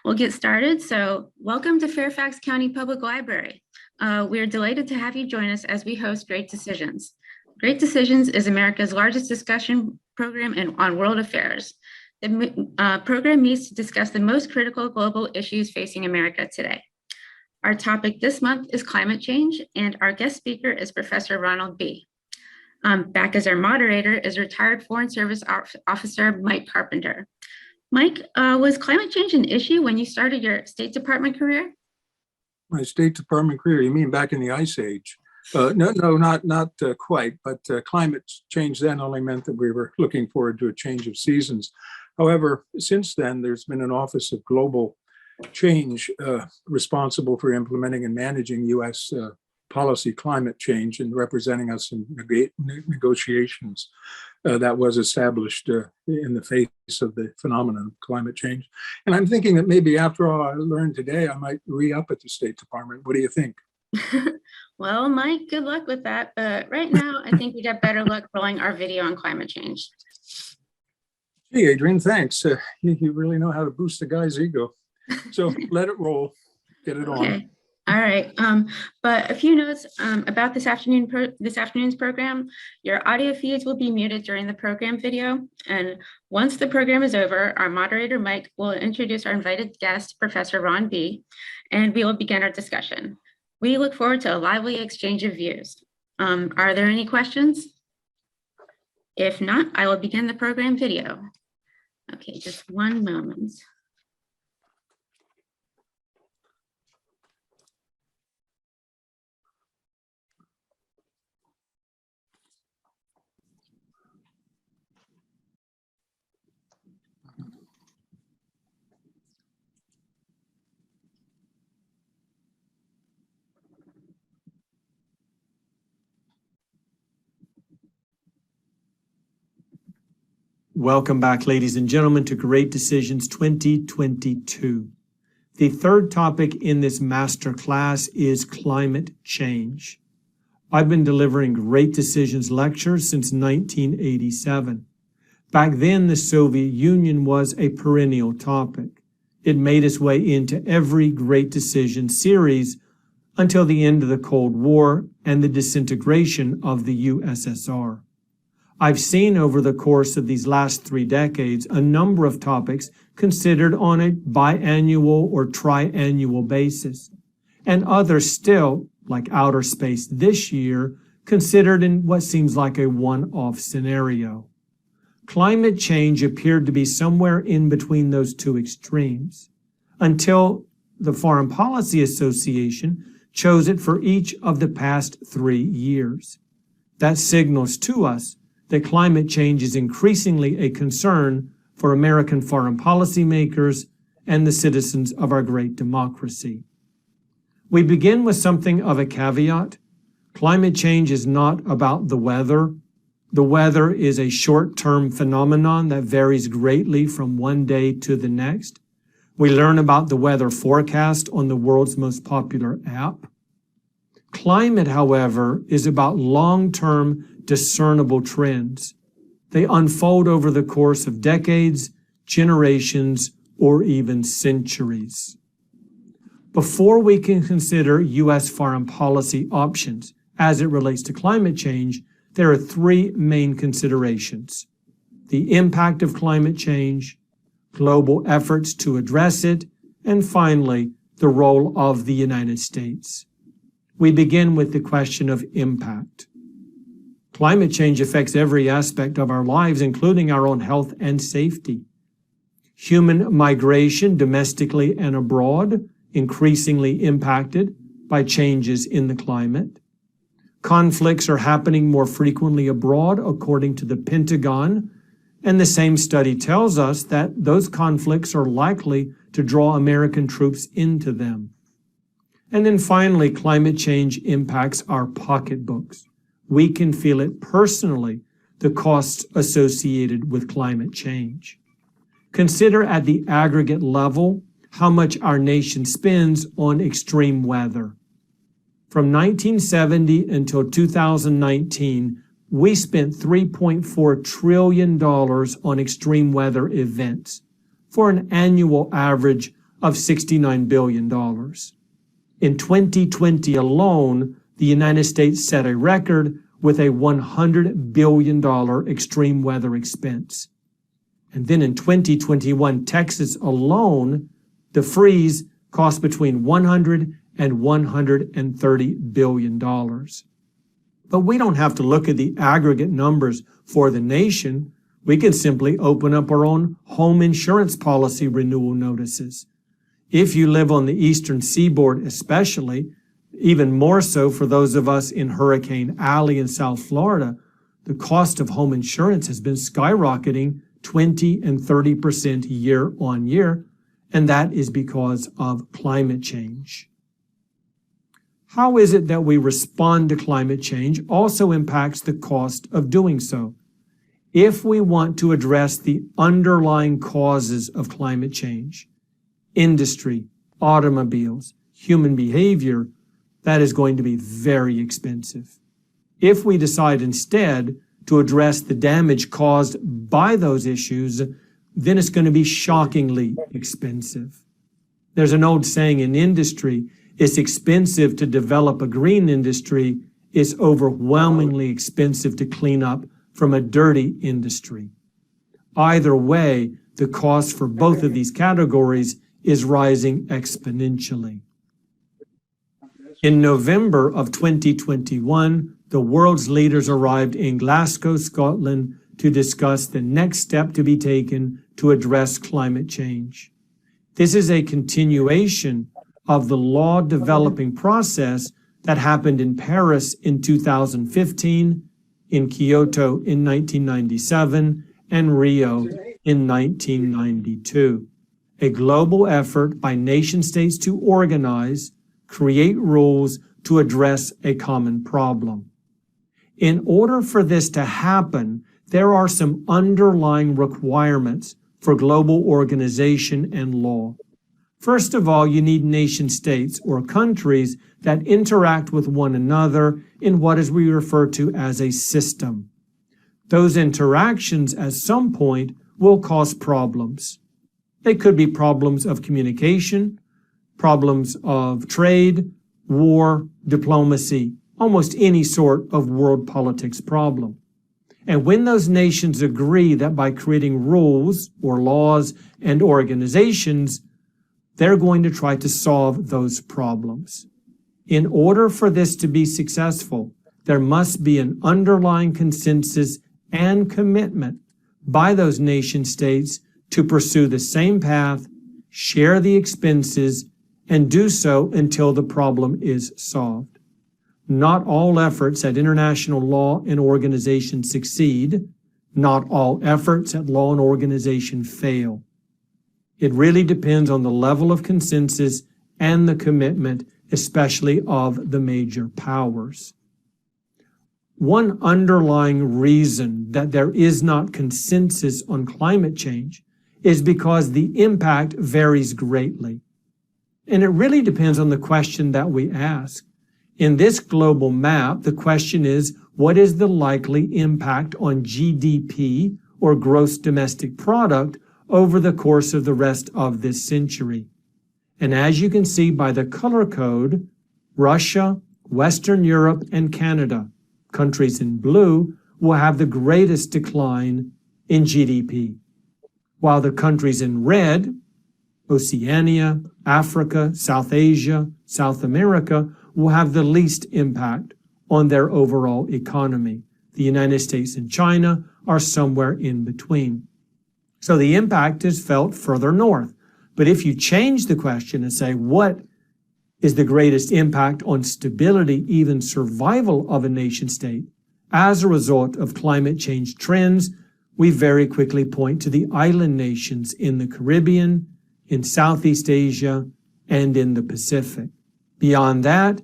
We'll get started. So welcome to Fairfax County Public Library. We're delighted to have you join us as we host Great Decisions. Great Decisions is America's largest discussion program on world affairs. The program meets to discuss the most critical global issues facing America today. Our topic this month is climate change, and our guest speaker is Professor Ronald B. Back as our moderator is retired Foreign Service Officer Mike Carpenter. Mike, was climate change an issue when you started your State Department career? My State Department career, you mean back in the Ice Age? No, not quite, but climate change then only meant that we were looking forward to a change of seasons. However, since then, there's been an Office of Global Change responsible for implementing and managing U.S. Policy climate change and representing us in negotiations that was established in the face of the phenomenon of climate change. And I'm thinking that maybe after all I learned today, I might re-up at the State Department. What do you think? Well, Mike, good luck with that. But right now, I think we got better luck rolling our video on climate change. Hey, Adrian, thanks. You really know how to boost a guy's ego. So let it roll. Get it on. All right, but a few notes about this afternoon's program. Your audio feeds will be muted during the program video, and once the program is over, our moderator Mike will introduce our invited guest, Professor Ron B., and we will begin our discussion. We look forward to a lively exchange of views. Are there any questions? If not, I will begin the program video. Okay, just one moment. Welcome back, ladies and gentlemen, to Great Decisions 2022. The third topic in this masterclass is climate change. I've been delivering Great Decisions lectures since 1987. Back then, the Soviet Union was a perennial topic. It made its way into every Great Decision series until the end of the Cold War and the disintegration of the USSR. I've seen over the course of these last 3 decades a number of topics considered on a biannual or triannual basis, and others still, like outer space this year, considered in what seems like a one-off scenario. Climate change appeared to be somewhere in between those two extremes, until the Foreign Policy Association chose it for each of the past 3 years. That signals to us that climate change is increasingly a concern for American foreign policymakers and the citizens of our great democracy. We begin with something of a caveat. Climate change is not about the weather. The weather is a short-term phenomenon that varies greatly from one day to the next. We learn about the weather forecast on the world's most popular app. Climate, however, is about long-term discernible trends. They unfold over the course of decades, generations, or even centuries. Before we can consider U.S. foreign policy options as it relates to climate change, there are 3 main considerations: the impact of climate change, global efforts to address it, and finally, the role of the United States. We begin with the question of impact. Climate change affects every aspect of our lives, including our own health and safety. Human migration, domestically and abroad, increasingly impacted by changes in the climate. Conflicts are happening more frequently abroad, according to the Pentagon, and the same study tells us that those conflicts are likely to draw American troops into them. And then finally, climate change impacts our pocketbooks. We can feel it personally, the costs associated with climate change. Consider at the aggregate level how much our nation spends on extreme weather. From 1970 until 2019, we spent $3.4 trillion on extreme weather events, for an annual average of $69 billion. In 2020 alone, the United States set a record with a $100 billion extreme weather expense. And then in 2021, Texas alone, the freeze cost between $100 and $130 billion. But we don't have to look at the aggregate numbers for the nation. We can simply open up our own home insurance policy renewal notices. If you live on the eastern seaboard especially, even more so for those of us in Hurricane Alley in South Florida, the cost of home insurance has been skyrocketing 20 and 30% year on year, and that is because of climate change. How is it that we respond to climate change also impacts the cost of doing so. If we want to address the underlying causes of climate change, industry, automobiles, human behavior, that is going to be very expensive. If we decide instead to address the damage caused by those issues, then it's going to be shockingly expensive. There's an old saying in industry, it's expensive to develop a green industry, it's overwhelmingly expensive to clean up from a dirty industry. Either way, the cost for both of these categories is rising exponentially. In November of 2021, the world's leaders arrived in Glasgow, Scotland, to discuss the next step to be taken to address climate change. This is a continuation of the law-developing process that happened in Paris in 2015, in Kyoto in 1997, and Rio in 1992. A global effort by nation-states to organize, create rules to address a common problem. In order for this to happen, there are some underlying requirements for global organization and law. First of all, you need nation-states or countries that interact with one another in what is we refer to as a system. Those interactions at some point will cause problems. They could be problems of communication, problems of trade, war, diplomacy, almost any sort of world politics problem. And when those nations agree that by creating rules or laws and organizations, they're going to try to solve those problems. In order for this to be successful, there must be an underlying consensus and commitment by those nation states to pursue the same path, share the expenses, and do so until the problem is solved. Not all efforts at international law and organization succeed. Not all efforts at law and organization fail. It really depends on the level of consensus and the commitment, especially of the major powers. One underlying reason that there is not consensus on climate change is because the impact varies greatly. And it really depends on the question that we ask. In this global map, the question is, what is the likely impact on GDP or gross domestic product over the course of the rest of this century? And as you can see by the color code, Russia, Western Europe, and Canada, countries in blue, will have the greatest decline in GDP, while the countries in red, Oceania, Africa, South Asia, South America, will have the least impact on their overall economy. The United States and China are somewhere in between. So the impact is felt further north. But if you change the question and say, what is the greatest impact on stability, even survival of a nation state as a result of climate change trends, we very quickly point to the island nations in the Caribbean, in Southeast Asia, and in the Pacific. Beyond that,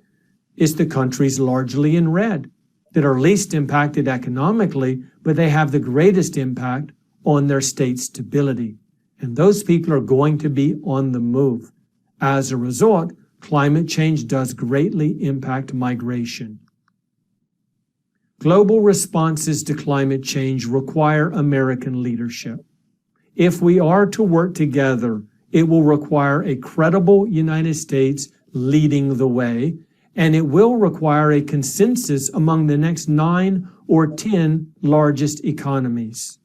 it's the countries largely in red that are least impacted economically, but they have the greatest impact on their state stability. And those people are going to be on the move. As a result, climate change does greatly impact migration. Global responses to climate change require American leadership. If we are to work together, it will require a credible United States leading the way, and it will require a consensus among the next 9 or 10 largest economies.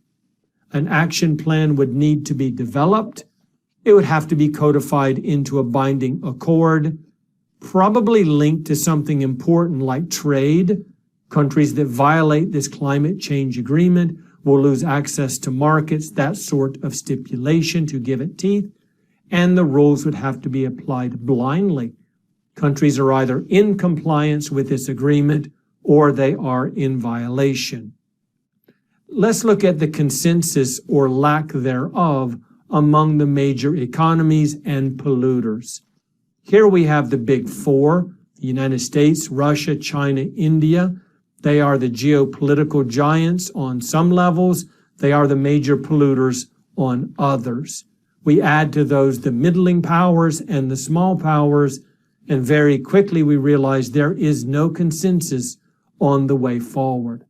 An action plan would need to be developed. It would have to be codified into a binding accord, probably linked to something important like trade. Countries that violate this climate change agreement will lose access to markets, that sort of stipulation to give it teeth, and the rules would have to be applied blindly. Countries are either in compliance with this agreement or they are in violation. Let's look at the consensus or lack thereof among the major economies and polluters. Here we have the big four: the United States, Russia, China, India. They are the geopolitical giants on some levels. They are the major polluters on others. We add to those the middling powers and the small powers, and very quickly we realize there is no consensus on the way forward.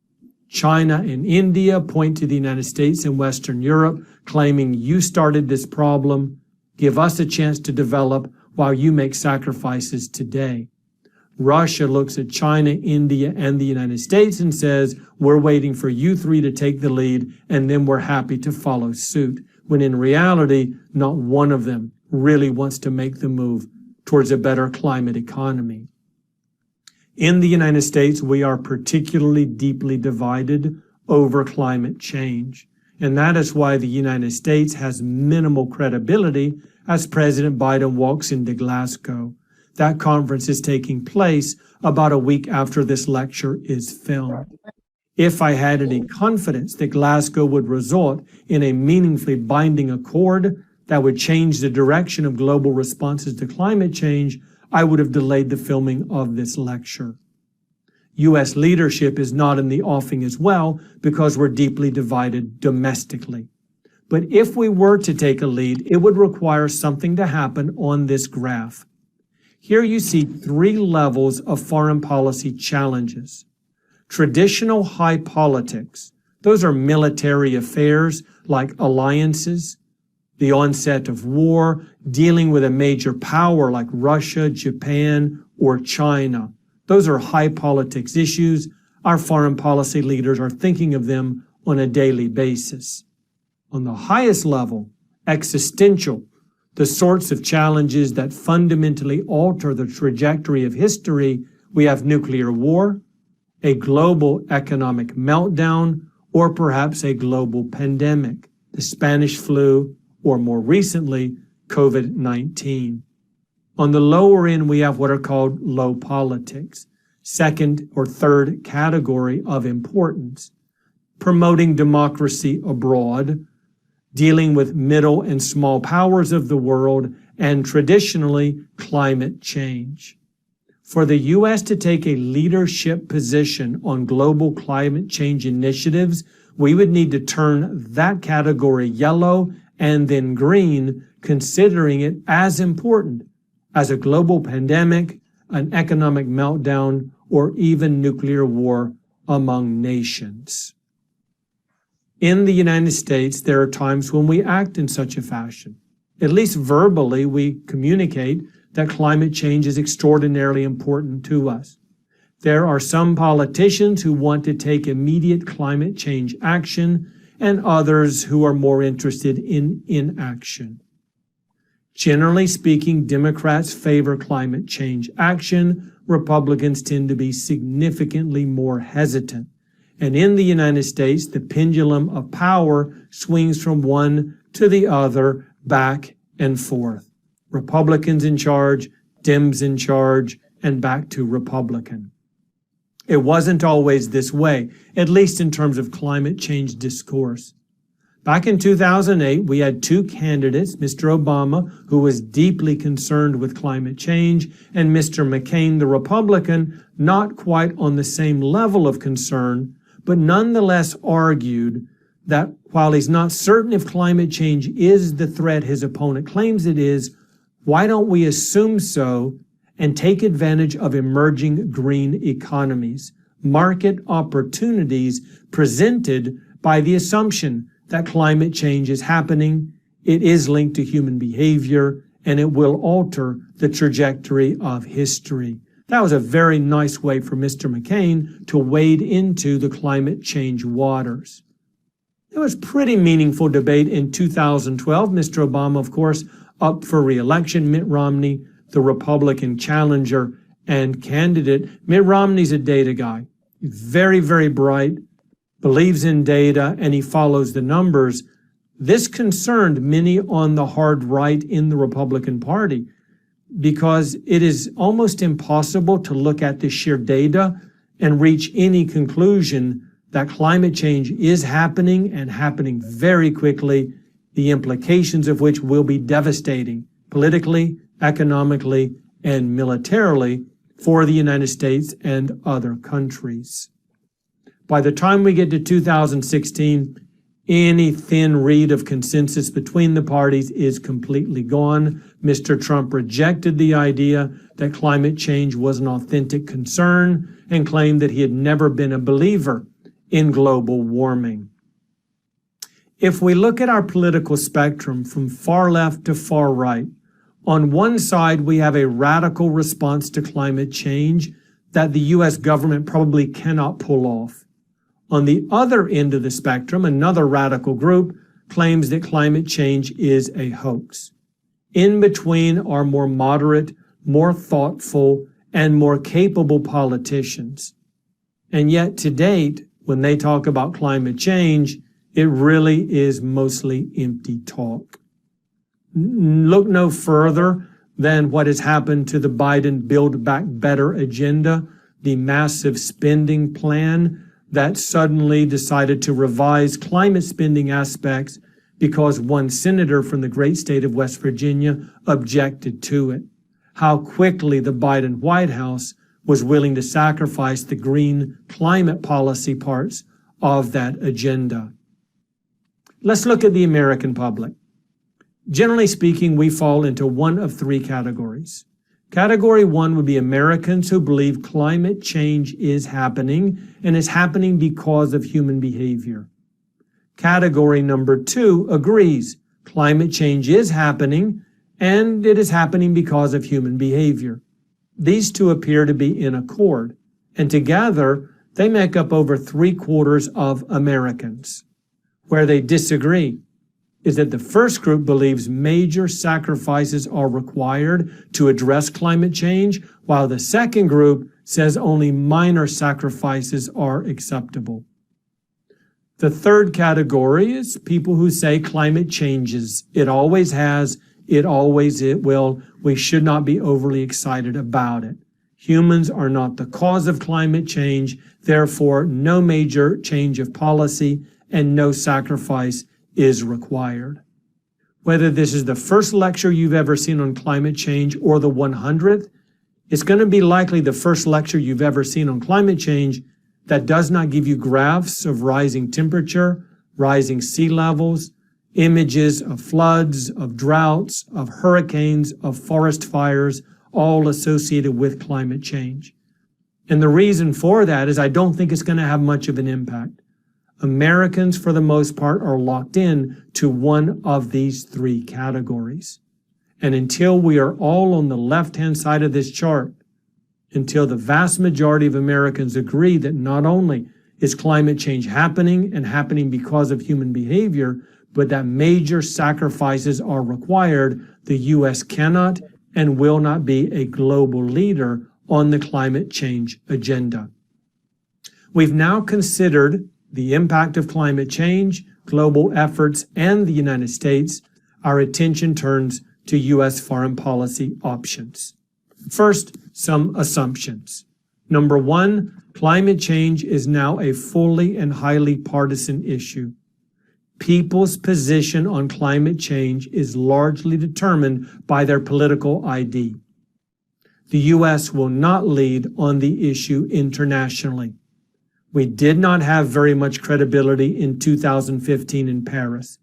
China and India point to the United States and Western Europe, claiming you started this problem, give us a chance to develop while you make sacrifices today. Russia looks at China, India, and the United States and says, we're waiting for you three to take the lead, and then we're happy to follow suit, when in reality, not one of them really wants to make the move towards a better climate economy. In the United States, we are particularly deeply divided over climate change, and that is why the United States has minimal credibility as President Biden walks into Glasgow. That conference is taking place about a week after this lecture is filmed. If I had any confidence that Glasgow would result in a meaningfully binding accord that would change the direction of global responses to climate change, I would have delayed the filming of this lecture. U.S. leadership is not in the offing as well because we're deeply divided domestically. But if we were to take a lead, it would require something to happen on this graph. Here you see 3 levels of foreign policy challenges. Traditional high politics, those are military affairs like alliances, the onset of war, dealing with a major power like Russia, Japan, or China. Those are high politics issues. Our foreign policy leaders are thinking of them on a daily basis. On the highest level, existential, the sorts of challenges that fundamentally alter the trajectory of history, we have nuclear war, a global economic meltdown, or perhaps a global pandemic, the Spanish flu, or more recently, COVID-19. On the lower end, we have what are called low politics, second or third category of importance, promoting democracy abroad, dealing with middle and small powers of the world, and traditionally climate change. For the U.S. to take a leadership position on global climate change initiatives, we would need to turn that category yellow and then green, considering it as important as a global pandemic, an economic meltdown, or even nuclear war among nations. In the United States, there are times when we act in such a fashion. At least verbally, we communicate that climate change is extraordinarily important to us. There are some politicians who want to take immediate climate change action and others who are more interested in inaction. Generally speaking, Democrats favor climate change action. Republicans tend to be significantly more hesitant. And in the United States, the pendulum of power swings from one to the other, back and forth. Republicans in charge, Dems in charge, and back to Republican. It wasn't always this way, at least in terms of climate change discourse. Back in 2008, we had 2 candidates, Mr. Obama, who was deeply concerned with climate change, and Mr. McCain, the Republican, not quite on the same level of concern, but nonetheless argued that while he's not certain if climate change is the threat his opponent claims it is, why don't we assume so and take advantage of emerging green economies, market opportunities presented by the assumption that climate change is happening, it is linked to human behavior, and it will alter the trajectory of history. That was a very nice way for Mr. McCain to wade into the climate change waters. It was pretty meaningful debate in 2012. Mr. Obama, of course, up for re-election. Mitt Romney, the Republican challenger and candidate. Mitt Romney's a data guy. Very, very bright, believes in data, and he follows the numbers. This concerned many on the hard right in the Republican Party because it is almost impossible to look at the sheer data and reach any conclusion that climate change is happening and happening very quickly, the implications of which will be devastating politically, economically, and militarily for the United States and other countries. By the time we get to 2016, any thin reed of consensus between the parties is completely gone. Mr. Trump rejected the idea that climate change was an authentic concern and claimed that he had never been a believer in global warming. If we look at our political spectrum from far left to far right, on one side we have a radical response to climate change that the U.S. government probably cannot pull off. On the other end of the spectrum, another radical group claims that climate change is a hoax. In between are more moderate, more thoughtful, and more capable politicians. And yet to date, when they talk about climate change, it really is mostly empty talk. Look no further than what has happened to the Biden Build Back Better agenda, the massive spending plan that suddenly decided to revise climate spending aspects because one senator from the great state of West Virginia objected to it. How quickly the Biden White House was willing to sacrifice the green climate policy parts of that agenda. Let's look at the American public. Generally speaking, we fall into one of three categories. Category one would be Americans who believe climate change is happening and is happening because of human behavior. Category number two agrees climate change is happening and it is happening because of human behavior. These two appear to be in accord, and together they make up over 3/4 of Americans. Where they disagree is that the first group believes major sacrifices are required to address climate change, while the second group says only minor sacrifices are acceptable. The third category is people who say climate changes. It always has, it will. We should not be overly excited about it. Humans are not the cause of climate change, therefore no major change of policy and no sacrifice is required. Whether this is the first lecture you've ever seen on climate change or the 100th, it's going to be likely the first lecture you've ever seen on climate change that does not give you graphs of rising temperature, rising sea levels, images of floods, of droughts, of hurricanes, of forest fires, all associated with climate change. And the reason for that is I don't think it's going to have much of an impact. Americans, for the most part, are locked in to one of these three categories. And until we are all on the left-hand side of this chart, until the vast majority of Americans agree that not only is climate change happening and happening because of human behavior, but that major sacrifices are required, the U.S. cannot and will not be a global leader on the climate change agenda. We've now considered the impact of climate change, global efforts, and the United States. Our attention turns to U.S. foreign policy options. First, some assumptions. Number one, climate change is now a fully and highly partisan issue. People's position on climate change is largely determined by their political ID. The U.S. will not lead on the issue internationally. We did not have very much credibility in 2015 in Paris.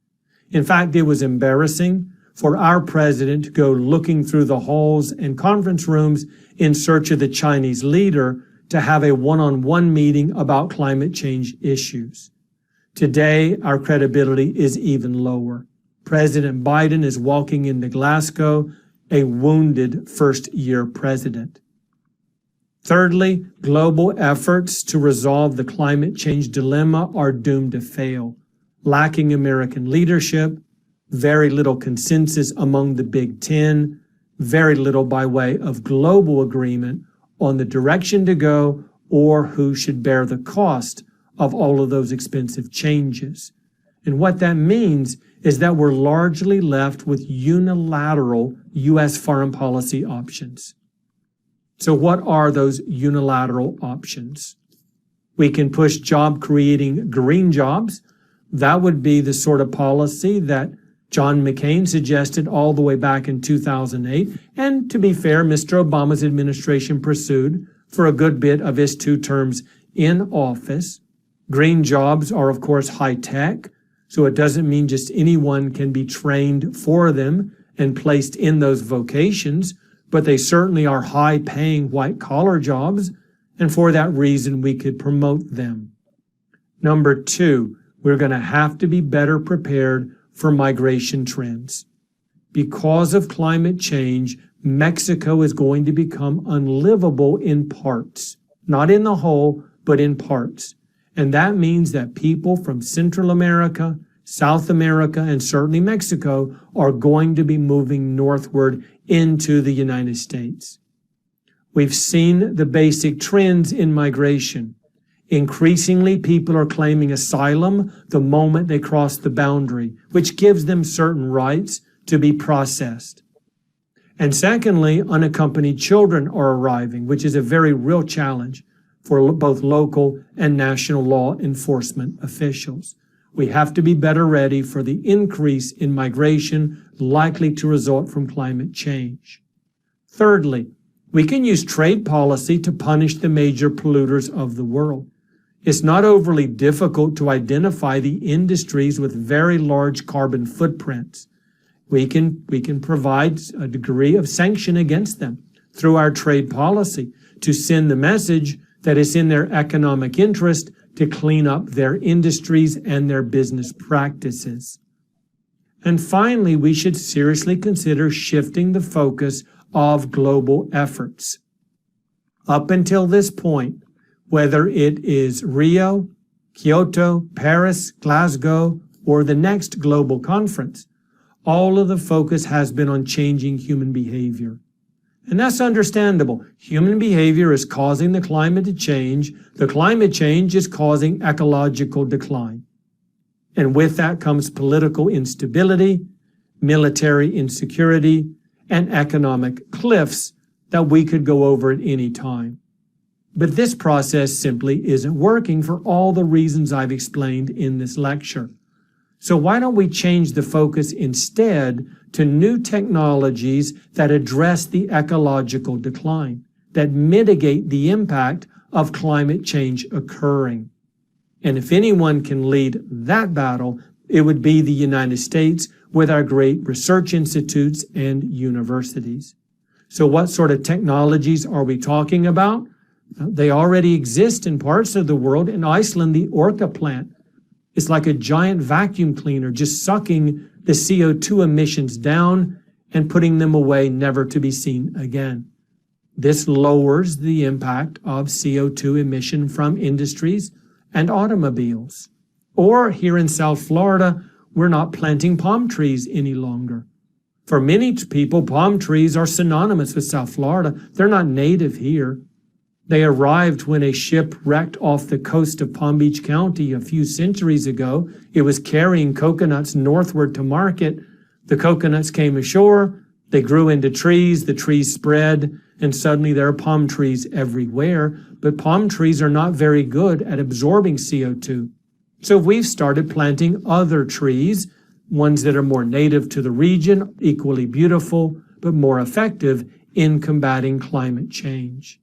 In fact, it was embarrassing for our president to go looking through the halls and conference rooms in search of the Chinese leader to have a one-on-one meeting about climate change issues. Today, our credibility is even lower. President Biden is walking into Glasgow, a wounded first-year president. Thirdly, global efforts to resolve the climate change dilemma are doomed to fail. Lacking American leadership, very little consensus among the Big Ten, very little by way of global agreement on the direction to go or who should bear the cost of all of those expensive changes. And what that means is that we're largely left with unilateral U.S. foreign policy options. So what are those unilateral options? We can push job-creating green jobs. That would be the sort of policy that John McCain suggested all the way back in 2008. And to be fair, Mr. Obama's administration pursued for a good bit of his 2 terms in office. Green jobs are, of course, high-tech, so it doesn't mean just anyone can be trained for them and placed in those vocations, but they certainly are high-paying white-collar jobs, and for that reason, we could promote them. Number 2, we're going to have to be better prepared for migration trends. Because of climate change, Mexico is going to become unlivable in parts, not in the whole, but in parts. And that means that people from Central America, South America, and certainly Mexico are going to be moving northward into the United States. We've seen the basic trends in migration. Increasingly, people are claiming asylum the moment they cross the boundary, which gives them certain rights to be processed. And secondly, unaccompanied children are arriving, which is a very real challenge for both local and national law enforcement officials. We have to be better ready for the increase in migration likely to result from climate change. Thirdly, we can use trade policy to punish the major polluters of the world. It's not overly difficult to identify the industries with very large carbon footprints. We can provide a degree of sanction against them through our trade policy to send the message that it's in their economic interest to clean up their industries and their business practices. And finally, we should seriously consider shifting the focus of global efforts. Up until this point, whether it is Rio, Kyoto, Paris, Glasgow, or the next global conference, all of the focus has been on changing human behavior. And that's understandable. Human behavior is causing the climate to change. The climate change is causing ecological decline. And with that comes political instability, military insecurity, and economic cliffs that we could go over at any time. But this process simply isn't working for all the reasons I've explained in this lecture. So why don't we change the focus instead to new technologies that address the ecological decline, that mitigate the impact of climate change occurring? And if anyone can lead that battle, it would be the United States with our great research institutes and universities. So what sort of technologies are we talking about? They already exist in parts of the world. In Iceland, the Orca plant is like a giant vacuum cleaner, just sucking the CO2 emissions down and putting them away, never to be seen again. This lowers the impact of CO2 emission from industries and automobiles. Or here in South Florida, we're not planting palm trees any longer. For many people, palm trees are synonymous with South Florida. They're not native here. They arrived when a ship wrecked off the coast of Palm Beach County a few centuries ago. It was carrying coconuts northward to market. The coconuts came ashore, they grew into trees, the trees spread, and suddenly there are palm trees everywhere. But palm trees are not very good at absorbing CO2. So we've started planting other trees, ones that are more native to the region, equally beautiful, but more effective in combating climate change.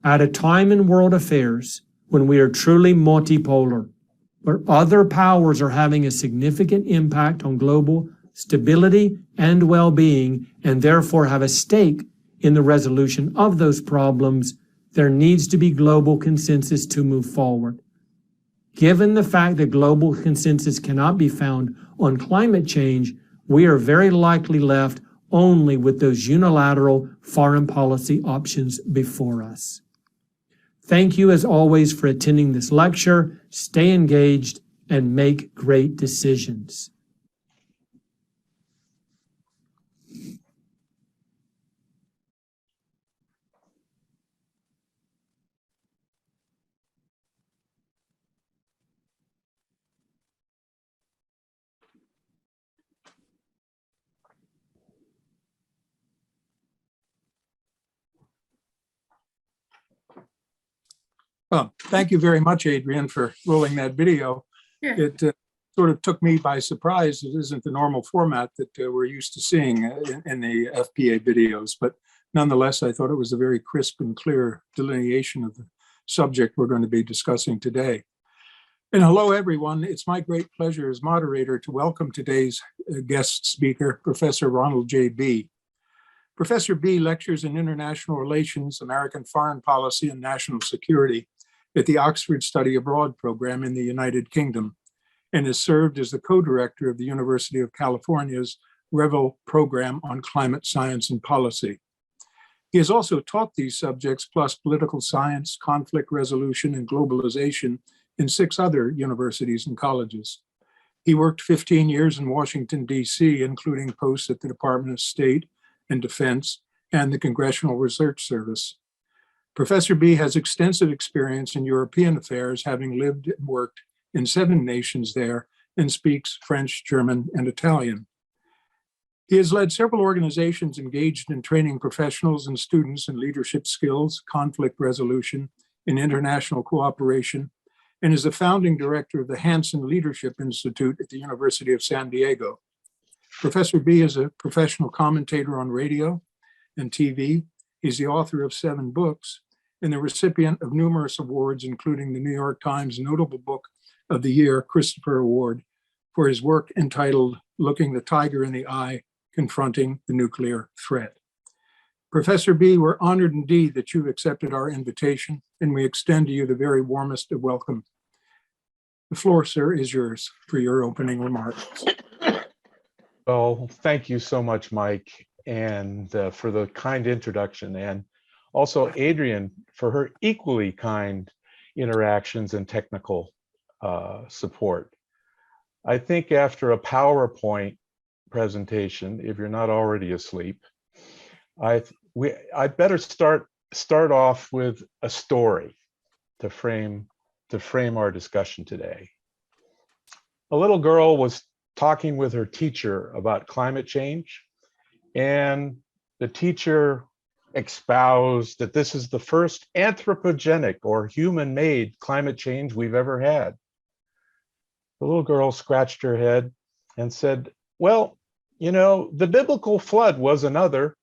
At a time in world affairs when we are truly multipolar, where other powers are having a significant impact on global stability and well-being, and therefore have a stake in the resolution of those problems, there needs to be global consensus to move forward. Given the fact that global consensus cannot be found on climate change, we are very likely left only with those unilateral foreign policy options before us. Thank you as always for attending this lecture. Stay engaged and make great decisions. Well, thank you very much, Adrian, for rolling that video. Sure. It sort of took me by surprise. It isn't the normal format that we're used to seeing in the FPA videos, but nonetheless, I thought it was a very crisp and clear delineation of the subject we're going to be discussing today. And hello, everyone. It's my great pleasure as moderator to welcome today's guest speaker, Professor Ronald J. Bee. Professor Bee lectures in international relations, American foreign policy, and national security at the Oxford Study Abroad program in the United Kingdom, and has served as the co-director of the University of California's Revel program on climate science and policy. He has also taught these subjects, plus political science, conflict resolution, and globalization in 6 other universities and colleges. He worked 15 years in Washington, D.C., including posts at the Department of State and Defense and the Congressional Research Service. Professor Bee has extensive experience in European affairs, having lived and worked in 7 nations there, and speaks French, German, and Italian. He has led several organizations engaged in training professionals and students in leadership skills, conflict resolution, and international cooperation, and is the founding director of the Hansen Leadership Institute at the University of San Diego. Professor Bee is a professional commentator on radio and TV. He's the author of 7 books and the recipient of numerous awards, including the New York Times Notable Book of the Year Christopher Award for his work entitled Looking the Tiger in the Eye, Confronting the Nuclear Threat. Professor Bee, we're honored indeed that you've accepted our invitation, and we extend to you the very warmest of welcome. The floor, sir, is yours for your opening remarks. Well, thank you so much, Mike, and for the kind introduction, and also Adrian for her equally kind interactions and technical support. I think after a PowerPoint presentation, if you're not already asleep, I better start off with a story to frame our discussion today. A little girl was talking with her teacher about climate change, and the teacher espoused that this is the first anthropogenic or human-made climate change we've ever had. The little girl scratched her head and said, well, you know, the biblical flood was another.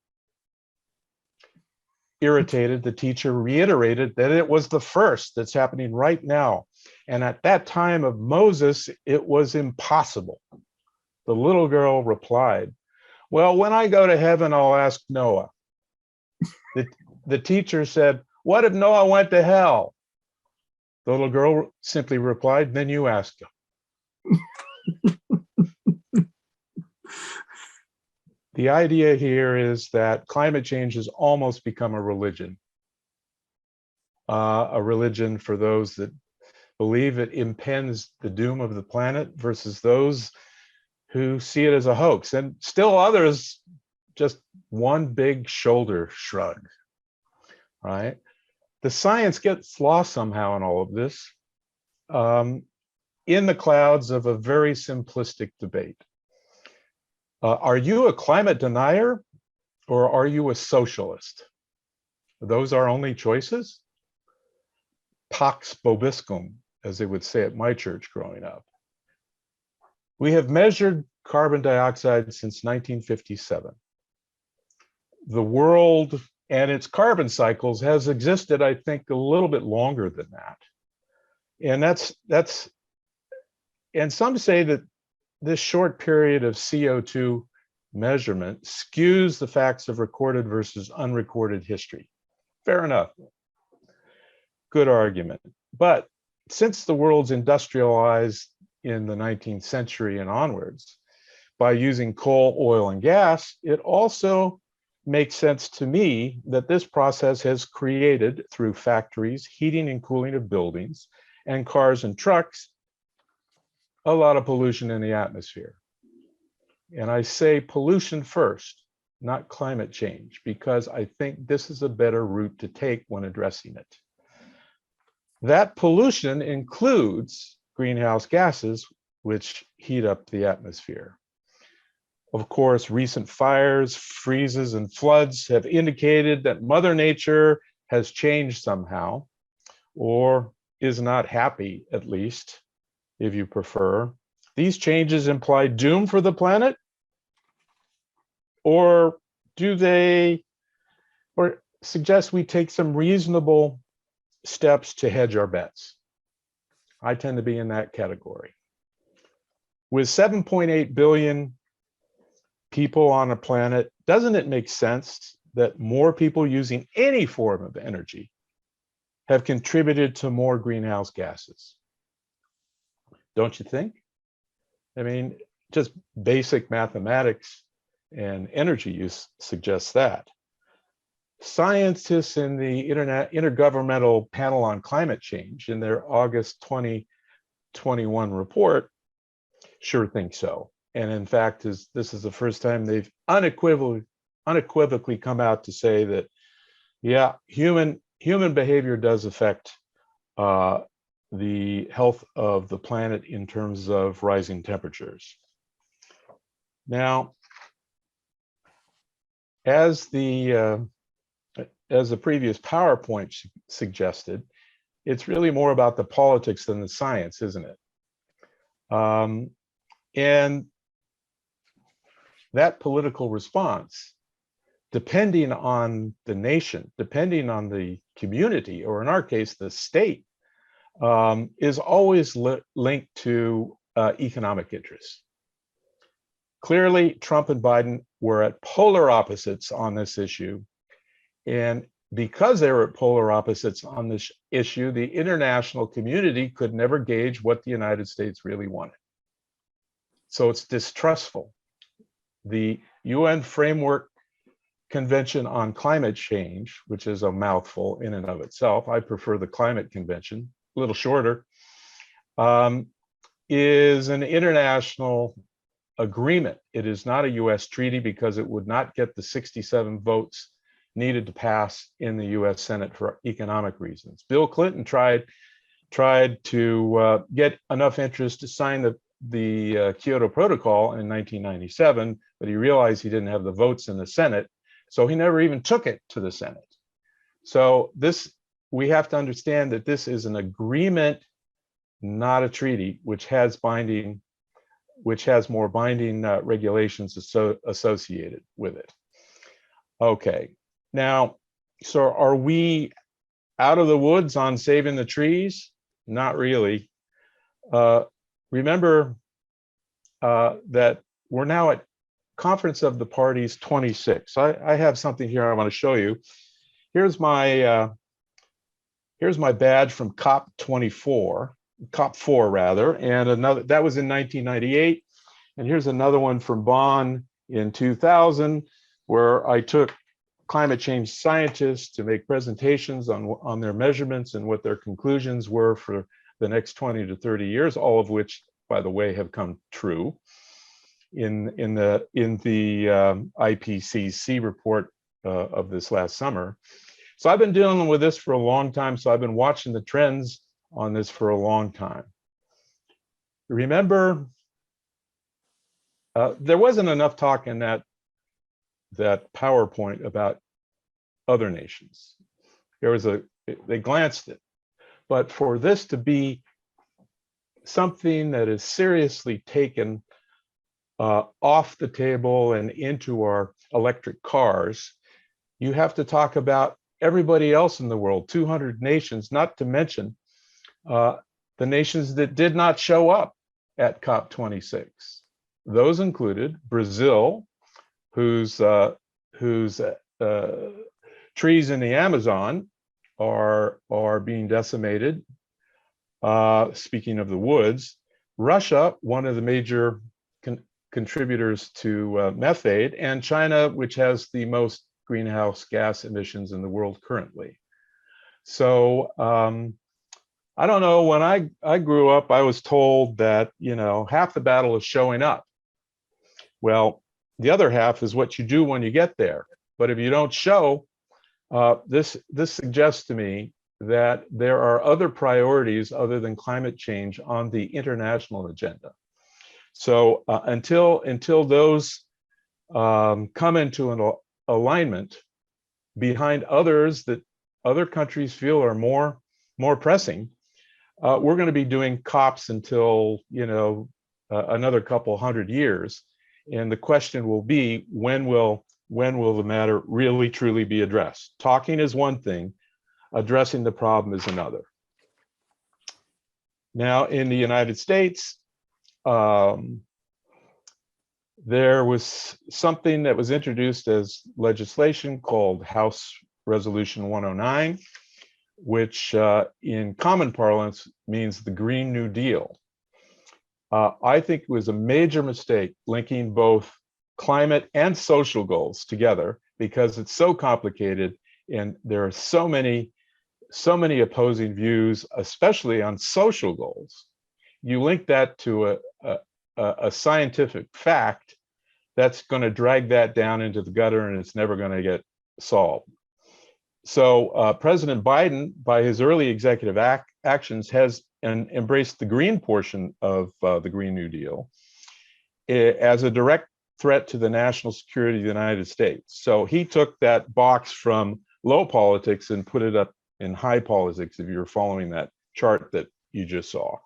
Irritated, the teacher reiterated that it was the first that's happening right now. And at that time of Moses, it was impossible. The little girl replied, well, when I go to heaven, I'll ask Noah. The teacher said, what if Noah went to hell? The little girl simply replied, then you ask him. The idea here is that climate change has almost become a religion for those that believe it impends the doom of the planet versus those who see it as a hoax, and still others just one big shoulder shrug, right? The science gets lost somehow in all of this in the clouds of a very simplistic debate. Are you a climate denier or are you a socialist? Are those our only choices? Pax vobiscum, as they would say at my church growing up. We have measured carbon dioxide since 1957. The world and its carbon cycles has existed, I think, a little bit longer than that. And and some say that this short period of CO2 measurement skews the facts of recorded versus unrecorded history. Fair enough. Good argument. But since the world's industrialized in the 19th century and onwards by using coal, oil, and gas, it also makes sense to me that this process has created, through factories, heating and cooling of buildings, and cars and trucks, a lot of pollution in the atmosphere. And I say pollution first, not climate change, because I think this is a better route to take when addressing it. That pollution includes greenhouse gases, which heat up the atmosphere. Of course, recent fires, freezes, and floods have indicated that Mother Nature has changed somehow, or is not happy, at least, if you prefer. These changes imply doom for the planet, or do they, or suggest we take some reasonable steps to hedge our bets? I tend to be in that category. With 7.8 billion people on a planet, doesn't it make sense that more people using any form of energy have contributed to more greenhouse gases? Don't you think? I mean, just basic mathematics and energy use suggests that. Scientists in the Intergovernmental Panel on Climate Change, in their August 2021 report, sure think so. And in fact, this is the first time they've unequivocally come out to say that, yeah, human behavior does affect the health of the planet in terms of rising temperatures. Now, as the previous PowerPoint suggested, it's really more about the politics than the science, isn't it? And that political response, depending on the nation, depending on the community, or in our case, the state, is always linked to economic interests. Clearly, Trump and Biden were at polar opposites on this issue. And because they were at polar opposites on this issue, the international community could never gauge what the United States really wanted. So it's distrustful. The UN Framework Convention on Climate Change, which is a mouthful in and of itself, I prefer the Climate Convention, a little shorter, is an international agreement. It is not a US treaty because it would not get the 67 votes needed to pass in the US Senate for economic reasons. Bill Clinton tried to get enough interest to sign the Kyoto Protocol in 1997, but he realized he didn't have the votes in the Senate, so he never even took it to the Senate. So we have to understand that this is an agreement, not a treaty, which has more binding regulations associated with it. Okay, now, so are we out of the woods on saving the trees? Not really. Remember that we're now at Conference of the Parties 26. I have something here I want to show you. Here's my badge from COP4 rather, and another that was in 1998. And here's another one from Bonn in 2000, where I took climate change scientists to make presentations on their measurements and what their conclusions were for the next 20 to 30 years, all of which, by the way, have come true in the IPCC report of this last summer. So I've been dealing with this for a long time. So I've been watching the trends on this for a long time. Remember, there wasn't enough talk in that PowerPoint about other nations. They glanced it, but for this to be something that is seriously taken off the table and into our electric cars, you have to talk about everybody else in the world, 200 nations, not to mention the nations that did not show up at COP26. Those included Brazil, whose trees in the Amazon are being decimated, speaking of the woods, Russia, one of the major contributors to methane, and China, which has the most greenhouse gas emissions in the world currently. So I don't know, when I grew up, I was told that, half the battle is showing up. Well, the other half is what you do when you get there. But if you don't show, this suggests to me that there are other priorities other than climate change on the international agenda. So until those come into an alignment behind others that other countries feel are more pressing, we're going to be doing COPs until another couple hundred years, and the question will be, when will the matter really truly be addressed? Talking is one thing, addressing the problem is another. Now, in the United States, there was something that was introduced as legislation called House Resolution 109, which in common parlance means the Green New Deal. I think it was a major mistake linking both climate and social goals together, because it's so complicated and there are so many opposing views, especially on social goals. You link that to a scientific fact, that's going to drag that down into the gutter and it's never going to get solved. So President Biden, by his early executive actions, has embraced the green portion of the Green New Deal as a direct threat to the national security of the United States. So he took that box from low politics and put it up in high politics, if you're following that chart that you just saw.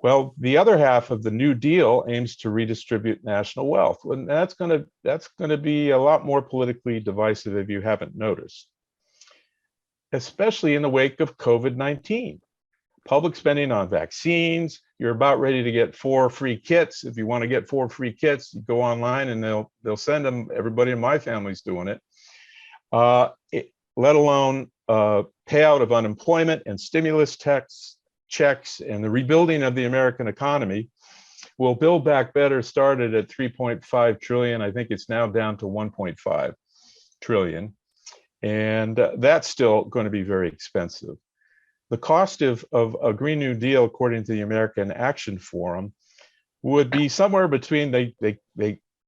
Well, the other half of the New Deal aims to redistribute national wealth. And that's going to be a lot more politically divisive if you haven't noticed, especially in the wake of COVID-19. Public spending on vaccines, you're about ready to get 4 free kits. If you want to get 4 free kits, you go online and they'll send them. Everybody in my family's doing it. Let alone payout of unemployment and stimulus checks and the rebuilding of the American economy. Will Build Back Better started at 3.5 trillion. I think it's now down to 1.5 trillion. And that's still going to be very expensive. The cost of a Green New Deal, according to the American Action Forum, would be somewhere between, they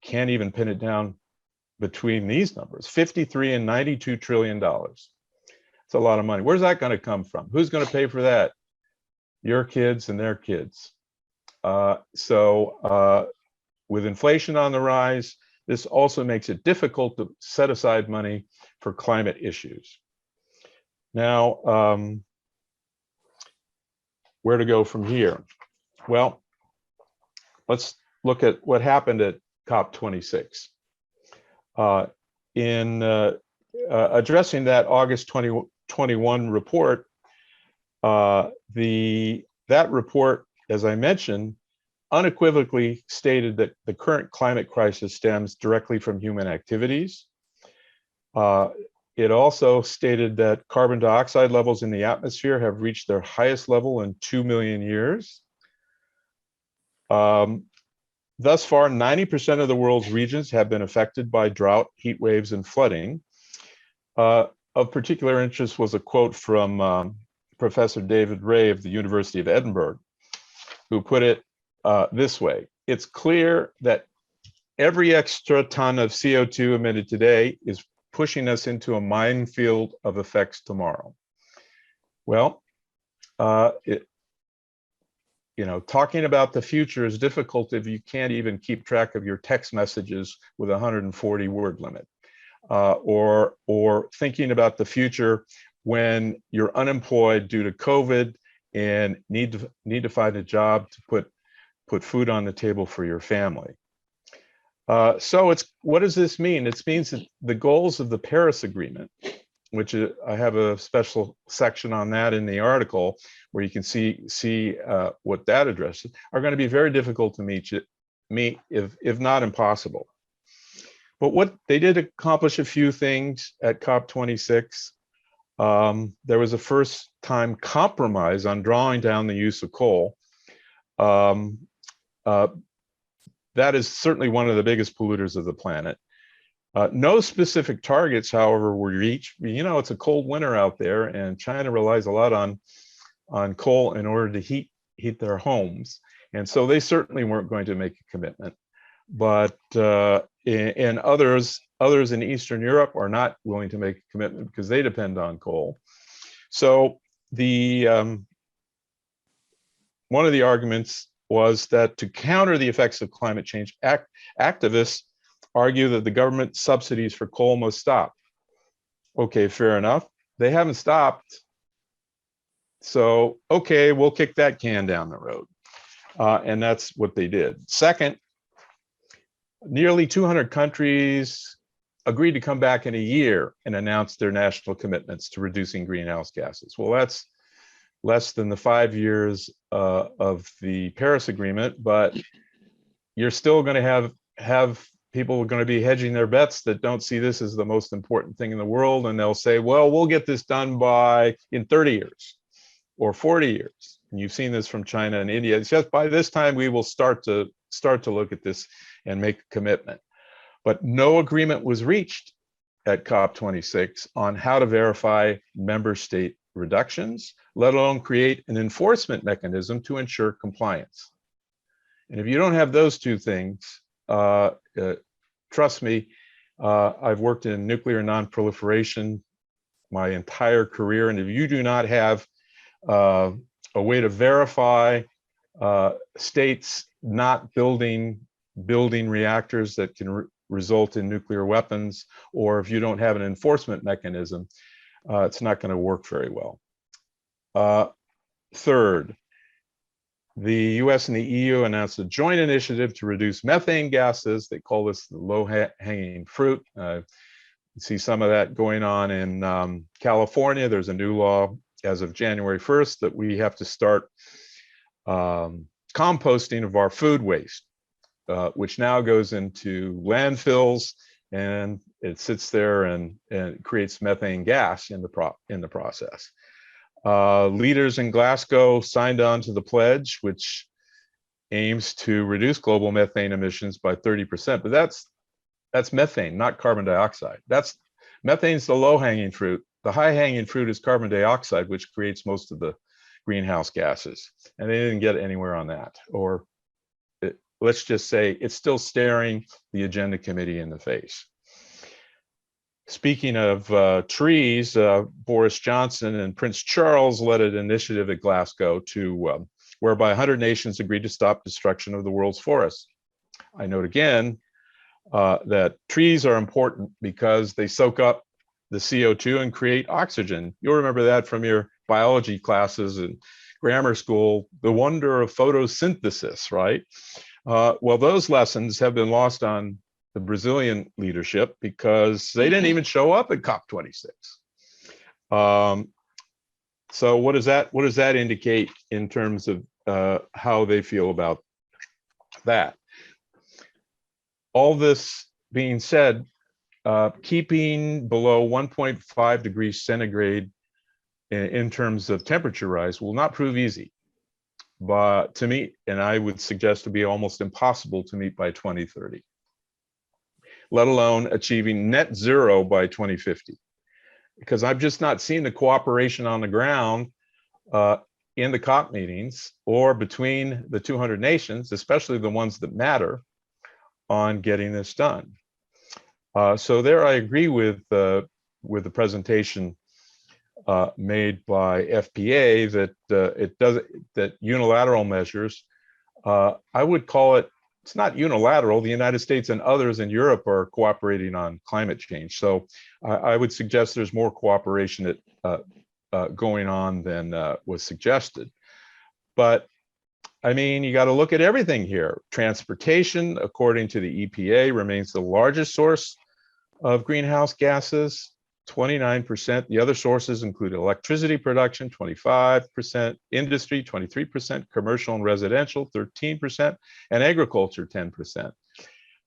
can't even pin it down between these numbers, 53 and 92 trillion dollars. It's a lot of money. Where's that going to come from? Who's going to pay for that? Your kids and their kids. So with inflation on the rise, this also makes it difficult to set aside money for climate issues. Now, where to go from here? Well, let's look at what happened at COP26. In addressing that August 2021 report, that report, as I mentioned, unequivocally stated that the current climate crisis stems directly from human activities. It also stated that carbon dioxide levels in the atmosphere have reached their highest level in 2 million years. Thus far, 90% of the world's regions have been affected by drought, heat waves, and flooding. Of particular interest was a quote from Professor David Ray of the University of Edinburgh, who put it this way: it's clear that every extra ton of CO2 emitted today is pushing us into a minefield of effects tomorrow. Well, talking about the future is difficult if you can't even keep track of your text messages with a 140 word limit, or thinking about the future when you're unemployed due to COVID and need to find a job to put food on the table for your family. So what does this mean? It means that the goals of the Paris Agreement, which I have a special section on that in the article where you can see what that addresses, are going to be very difficult to meet if not impossible. But what they did accomplish a few things at COP26. there was a first time compromise on drawing down the use of coal. That is certainly one of the biggest polluters of the planet. No specific targets, however, were reached. You know, it's a cold winter out there, and China relies a lot on coal in order to heat their homes. And so they certainly weren't going to make a commitment. But and others in Eastern Europe are not willing to make a commitment because they depend on coal. So the one of the arguments was that to counter the effects of climate change, activists argue that the government subsidies for coal must stop. Okay, fair enough. They haven't stopped. So, okay, we'll kick that can down the road. And that's what they did. Second, nearly 200 countries agreed to come back in a year and announce their national commitments to reducing greenhouse gases. Well, that's less than the 5 years of the Paris Agreement, but you're still going to have people who are going to be hedging their bets that don't see this as the most important thing in the world, and they'll say, well, we'll get this done in 30 years or 40 years. And you've seen this from China and India. It's just by this time we will start to look at this and make a commitment. But no agreement was reached at COP26 on how to verify member state reductions, let alone create an enforcement mechanism to ensure compliance. And if you don't have those two things, trust me, I've worked in nuclear non-proliferation my entire career, and if you do not have a way to verify states not building reactors that can result in nuclear weapons, or if you don't have an enforcement mechanism, it's not going to work very well. Third, the US and the EU announced a joint initiative to reduce methane gases. They call this the low-hanging fruit. You see some of that going on in California. There's a new law as of January 1st that we have to start composting of our food waste, which now goes into landfills, and it sits there and creates methane gas in the process. Leaders in Glasgow signed on to the pledge, which aims to reduce global methane emissions by 30%. But that's methane, not carbon dioxide. Methane's the low-hanging fruit. The high-hanging fruit is carbon dioxide, which creates most of the greenhouse gases. And they didn't get anywhere on that. Or let's just say it's still staring the Agenda Committee in the face. Speaking of trees, Boris Johnson and Prince Charles led an initiative at Glasgow whereby 100 nations agreed to stop destruction of the world's forests. I note again that trees are important because they soak up the CO2 and create oxygen. You'll remember that from your biology classes in grammar school, the wonder of photosynthesis, right? Well, those lessons have been lost on the Brazilian leadership because they didn't even show up at COP26. So what does that indicate in terms of how they feel about that? All this being said, keeping below 1.5 degrees centigrade in terms of temperature rise will not prove easy, but to meet, and I would suggest to be almost impossible to meet by 2030. Let alone achieving net zero by 2050. Because I've just not seen the cooperation on the ground in the COP meetings or between the 200 nations, especially the ones that matter, on getting this done. So there I agree with the presentation made by FPA that unilateral measures, I would call it, it's not unilateral. The United States and others in Europe are cooperating on climate change. So I would suggest there's more cooperation going on than was suggested. But I mean, you got to look at everything here. Transportation, according to the EPA, remains the largest source of greenhouse gases, 29%. The other sources include electricity production, 25%, industry, 23%, commercial and residential, 13%, and agriculture, 10%.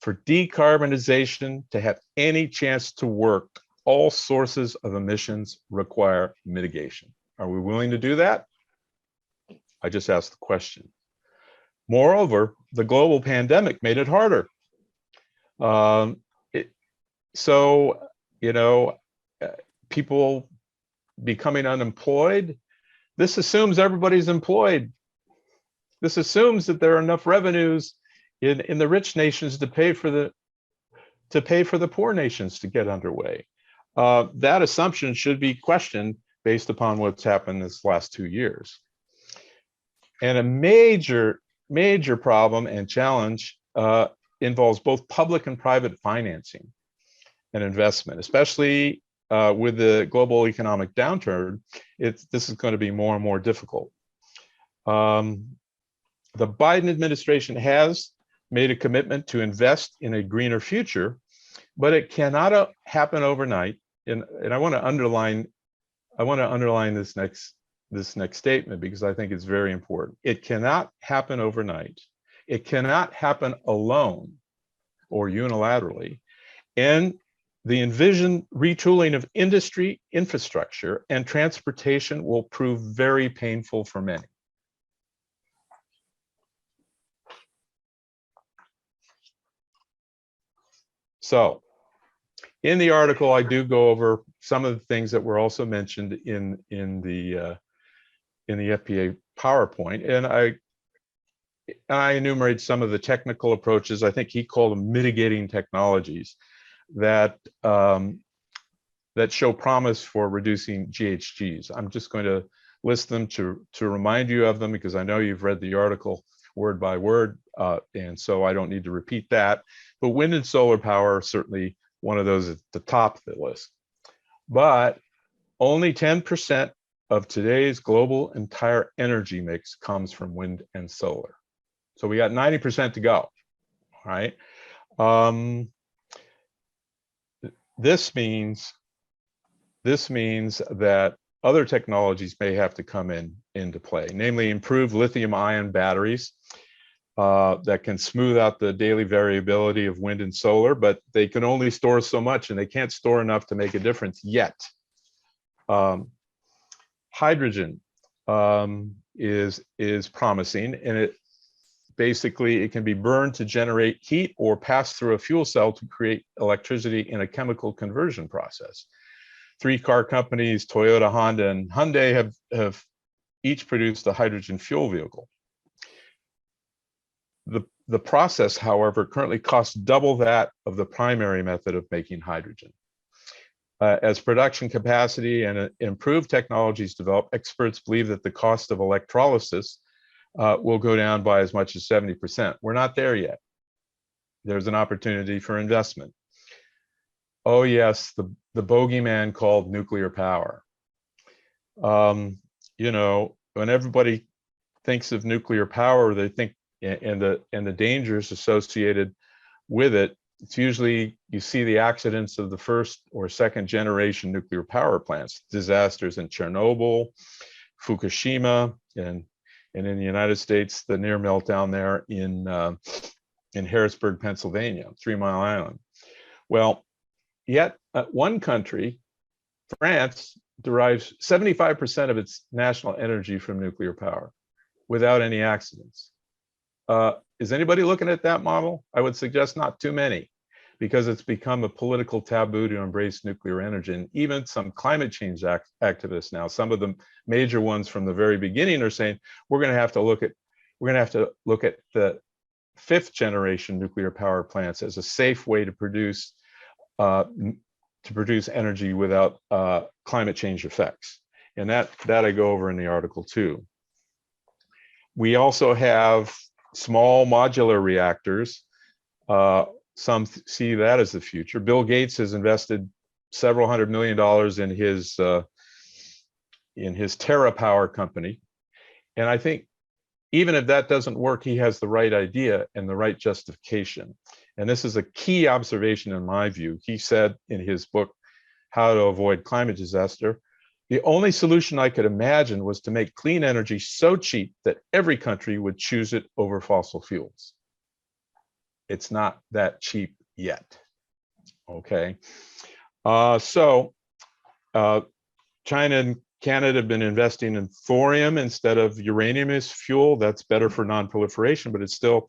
For decarbonization to have any chance to work, all sources of emissions require mitigation. Are we willing to do that? I just asked the question. Moreover, the global pandemic made it harder. So, people becoming unemployed, this assumes everybody's employed. This assumes that there are enough revenues in the rich nations to pay for the poor nations to get underway. That assumption should be questioned based upon what's happened this last 2 years. And a major problem and challenge involves both public and private financing and investment, especially with the global economic downturn. This is going to be more and more difficult. The Biden administration has made a commitment to invest in a greener future, but it cannot happen overnight. And I want to underline this next statement because I think it's very important. It cannot happen overnight. It cannot happen alone or unilaterally. And the envisioned retooling of industry, infrastructure, and transportation will prove very painful for many. So, in the article, I do go over some of the things that were also mentioned in the FPA PowerPoint, and I enumerate some of the technical approaches. I think he called them mitigating technologies that show promise for reducing GHGs. I'm just going to list them to remind you of them because I know you've read the article word by word, and so I don't need to repeat that. But wind and solar power are certainly one of those at the top of the list. But only 10% of today's global entire energy mix comes from wind and solar. So we got 90% to go, all right? This means that other technologies may have to come into play, namely improved lithium-ion batteries that can smooth out the daily variability of wind and solar, but they can only store so much and they can't store enough to make a difference yet. Hydrogen is promising, and it can be burned to generate heat or pass through a fuel cell to create electricity in a chemical conversion process. 3 car companies, Toyota, Honda, and Hyundai have each produced a hydrogen fuel vehicle. The process, however, currently costs double that of the primary method of making hydrogen. As production capacity and improved technologies develop, experts believe that the cost of electrolysis will go down by as much as 70%. We're not there yet. There's an opportunity for investment. Oh yes, the bogeyman called nuclear power. When everybody thinks of nuclear power, they think and the dangers associated with it. It's usually you see the accidents of the first or second generation nuclear power plants, disasters in Chernobyl, Fukushima, and in the United States, the near meltdown there in Harrisburg, Pennsylvania, 3 Mile Island. Well, yet one country, France, derives 75% of its national energy from nuclear power without any accidents. Is anybody looking at that model? I would suggest not too many, because it's become a political taboo to embrace nuclear energy. And even some climate change activists now, some of the major ones from the very beginning, are saying we're going to have to look at the 5th generation nuclear power plants as a safe way to produce energy without climate change effects. And that I go over in the article too. We also have small modular reactors. Some see that as the future. Bill Gates has invested several $100 million in his TerraPower company. And I think even if that doesn't work, he has the right idea and the right justification. And this is a key observation in my view. He said in his book, How to Avoid Climate Disaster, the only solution I could imagine was to make clean energy so cheap that every country would choose it over fossil fuels. It's not that cheap yet, okay? So China and Canada have been investing in thorium instead of uranium as fuel. That's better for non-proliferation, but it's still,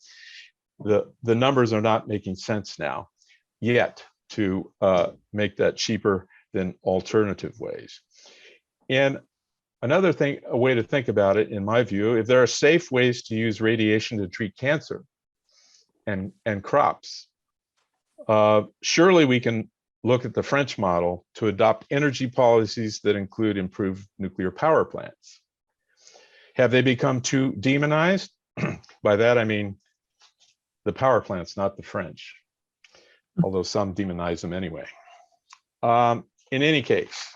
the numbers are not making sense now yet to make that cheaper than alternative ways. And another thing, a way to think about it, in my view, if there are safe ways to use radiation to treat cancer and crops, surely we can look at the French model to adopt energy policies that include improved nuclear power plants. Have they become too demonized? By that, I mean the power plants, not the French, although some demonize them anyway. In any case,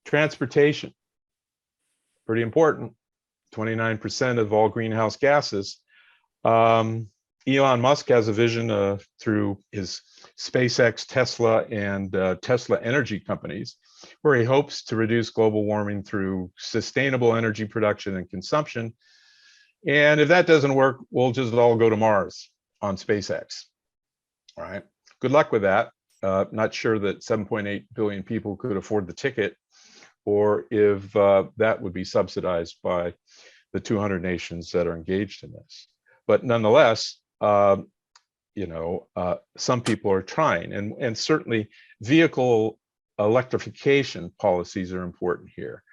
transportation, pretty important, 29% of all greenhouse gases. Elon Musk has a vision through his SpaceX, Tesla, and Tesla energy companies, where he hopes to reduce global warming through sustainable energy production and consumption. And if that doesn't work, we'll just all go to Mars on SpaceX. All right, good luck with that. Not sure that 7.8 billion people could afford the ticket, or if that would be subsidized by the 200 nations that are engaged in this. But nonetheless, some people are trying, and certainly vehicle electrification policies are important here.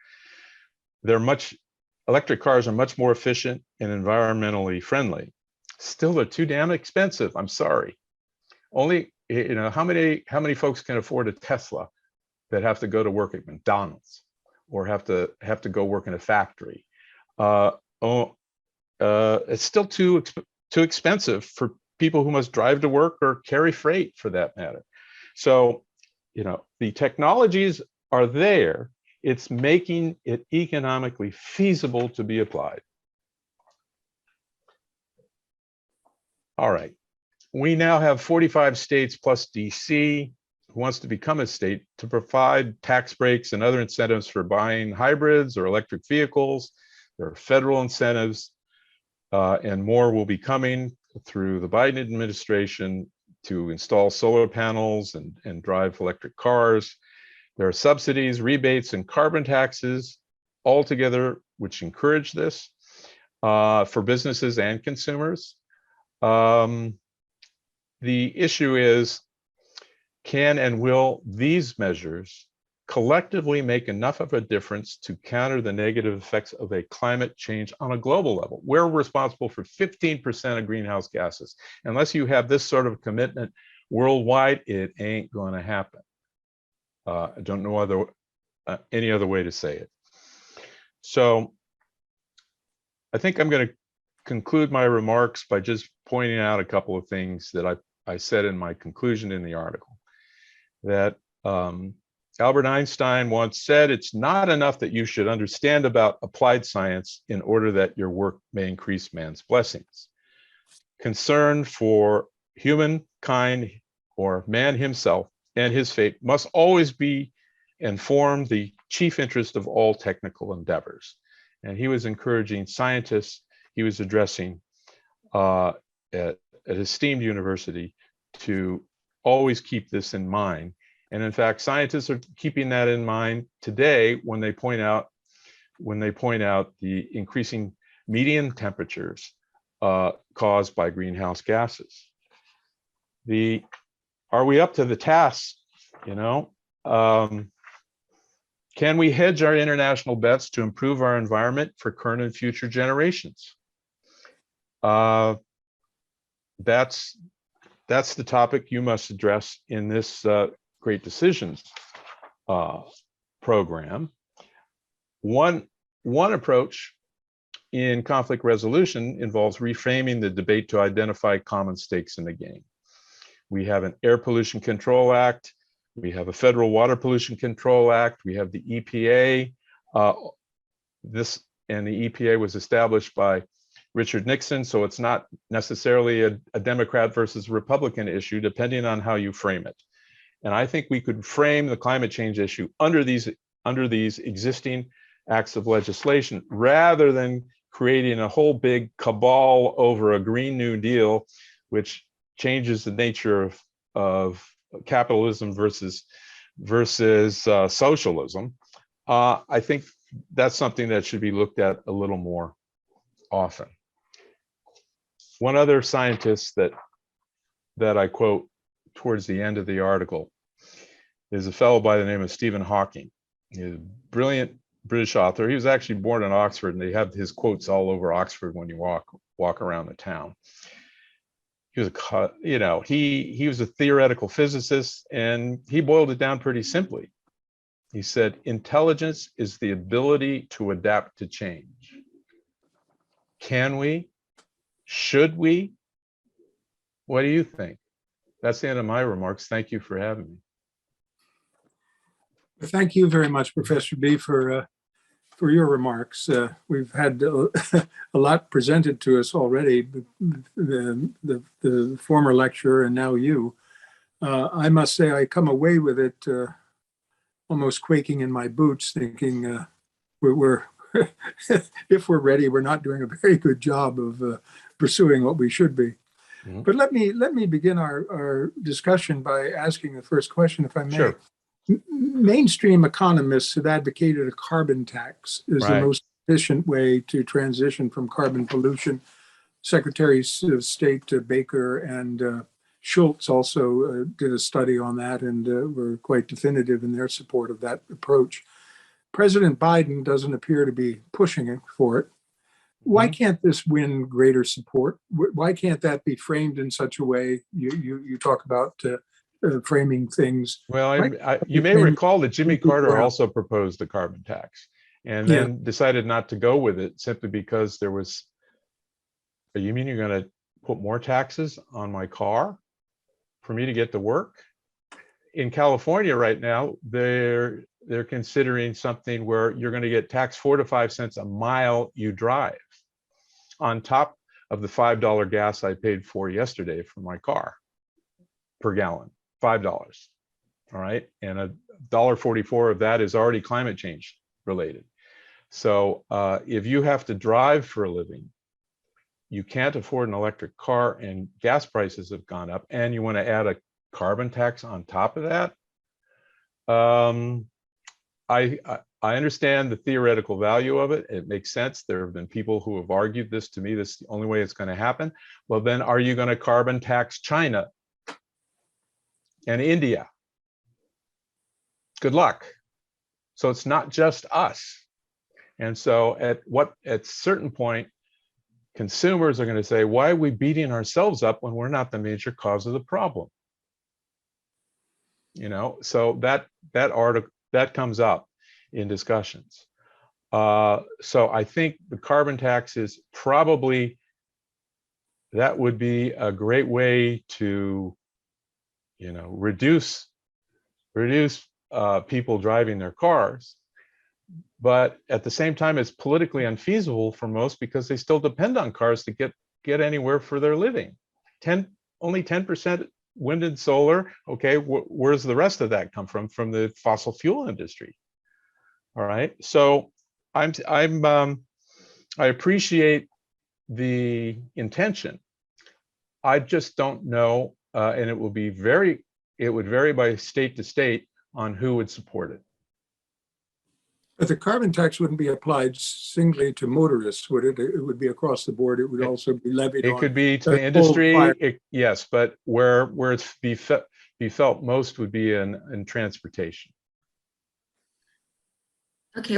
Electric cars are much more efficient and environmentally friendly. Still, they're too damn expensive. I'm sorry. Only, how many folks can afford a Tesla that have to go to work at McDonald's or have to go work in a factory? It's still too expensive for people who must drive to work or carry freight, for that matter. So, the technologies are there. It's making it economically feasible to be applied. All right. We now have 45 states plus DC, who wants to become a state, to provide tax breaks and other incentives for buying hybrids or electric vehicles. There are federal incentives, and more will be coming through the Biden administration to install solar panels and drive electric cars. There are subsidies, rebates, and carbon taxes altogether, which encourage this for businesses and consumers. The issue is, can and will these measures collectively make enough of a difference to counter the negative effects of a climate change on a global level? We're responsible for 15% of greenhouse gases. Unless you have this sort of commitment worldwide, it ain't going to happen. I don't know any other way to say it. So I think I'm going to conclude my remarks by just pointing out a couple of things that I said in my conclusion in the article. That Albert Einstein once said, it's not enough that you should understand about applied science in order that your work may increase man's blessings. Concern for humankind, or man himself and his fate, must always be and form the chief interest of all technical endeavors. And he was encouraging scientists, he was addressing at an esteemed university, to always keep this in mind. And in fact, scientists are keeping that in mind today when they point out the increasing median temperatures caused by greenhouse gases. Are we up to the task? Can we hedge our international bets to improve our environment for current and future generations? That's the topic you must address in this Great Decisions program. One approach in conflict resolution involves reframing the debate to identify common stakes in the game. We have an Air Pollution Control Act. We have a Federal Water Pollution Control Act. We have the EPA. The EPA was established by Richard Nixon, so it's not necessarily a Democrat versus Republican issue, depending on how you frame it. And I think we could frame the climate change issue under these existing acts of legislation, rather than creating a whole big cabal over a Green New Deal, which changes the nature of capitalism versus socialism, I think that's something that should be looked at a little more often. One other scientist that I quote towards the end of the article is a fellow by the name of Stephen Hawking. He's a brilliant British author. He was actually born in Oxford, and they have his quotes all over Oxford when you walk around the town. He was he was a theoretical physicist, and he boiled it down pretty simply. He said, intelligence is the ability to adapt to change. Can we? Should we? What do you think? That's the end of my remarks. Thank you for having me. Thank you very much, Professor B, for your remarks. We've had a lot presented to us already, the former lecturer and now you. I must say I come away with it almost quaking in my boots, thinking we're if we're ready, we're not doing a very good job of pursuing what we should be. Mm-hmm. But let me begin our discussion by asking the first question, if I may. Sure. Mainstream economists have advocated a carbon tax as the most efficient way to transition from carbon pollution. Secretaries of State Baker and Schultz also did a study on that and were quite definitive in their support of that approach. President Biden doesn't appear to be pushing for it. Why can't this win greater support? Why can't that be framed in such a way? You talk about framing things. Well, you may recall that Jimmy Carter also proposed a carbon tax and then decided not to go with it simply because there was, you mean you're going to put more taxes on my car for me to get to work? In California right now, they're considering something where you're going to get taxed 4 to 5 cents a mile you drive on top of the $5 gas I paid for yesterday for my car per gallon. $5, all right, and $1.44 of that is already climate change related. So if you have to drive for a living, you can't afford an electric car, and gas prices have gone up, and you want to add a carbon tax on top of that. I understand the theoretical value of it. It makes sense. There have been people who have argued this to me. This is the only way it's going to happen. Well, then are you going to carbon tax China and India? Good luck. So it's not just us. And so at certain point, consumers are going to say, why are we beating ourselves up when we're not the major cause of the problem? So that comes up in discussions. So I think the carbon tax is probably, that would be a great way to reduce people driving their cars, but at the same time, it's politically unfeasible for most because they still depend on cars to get anywhere for their living. Only 10% wind and solar. Okay, where's the rest of that come from? From the fossil fuel industry. All right, so I appreciate the intention. I just don't know, and it would vary by state to state on who would support it. But the carbon tax wouldn't be applied singly to motorists, would it? It would be across the board. It would also be levied on. It could be to the industry, yes, but where it's be felt most would be in transportation. Okay,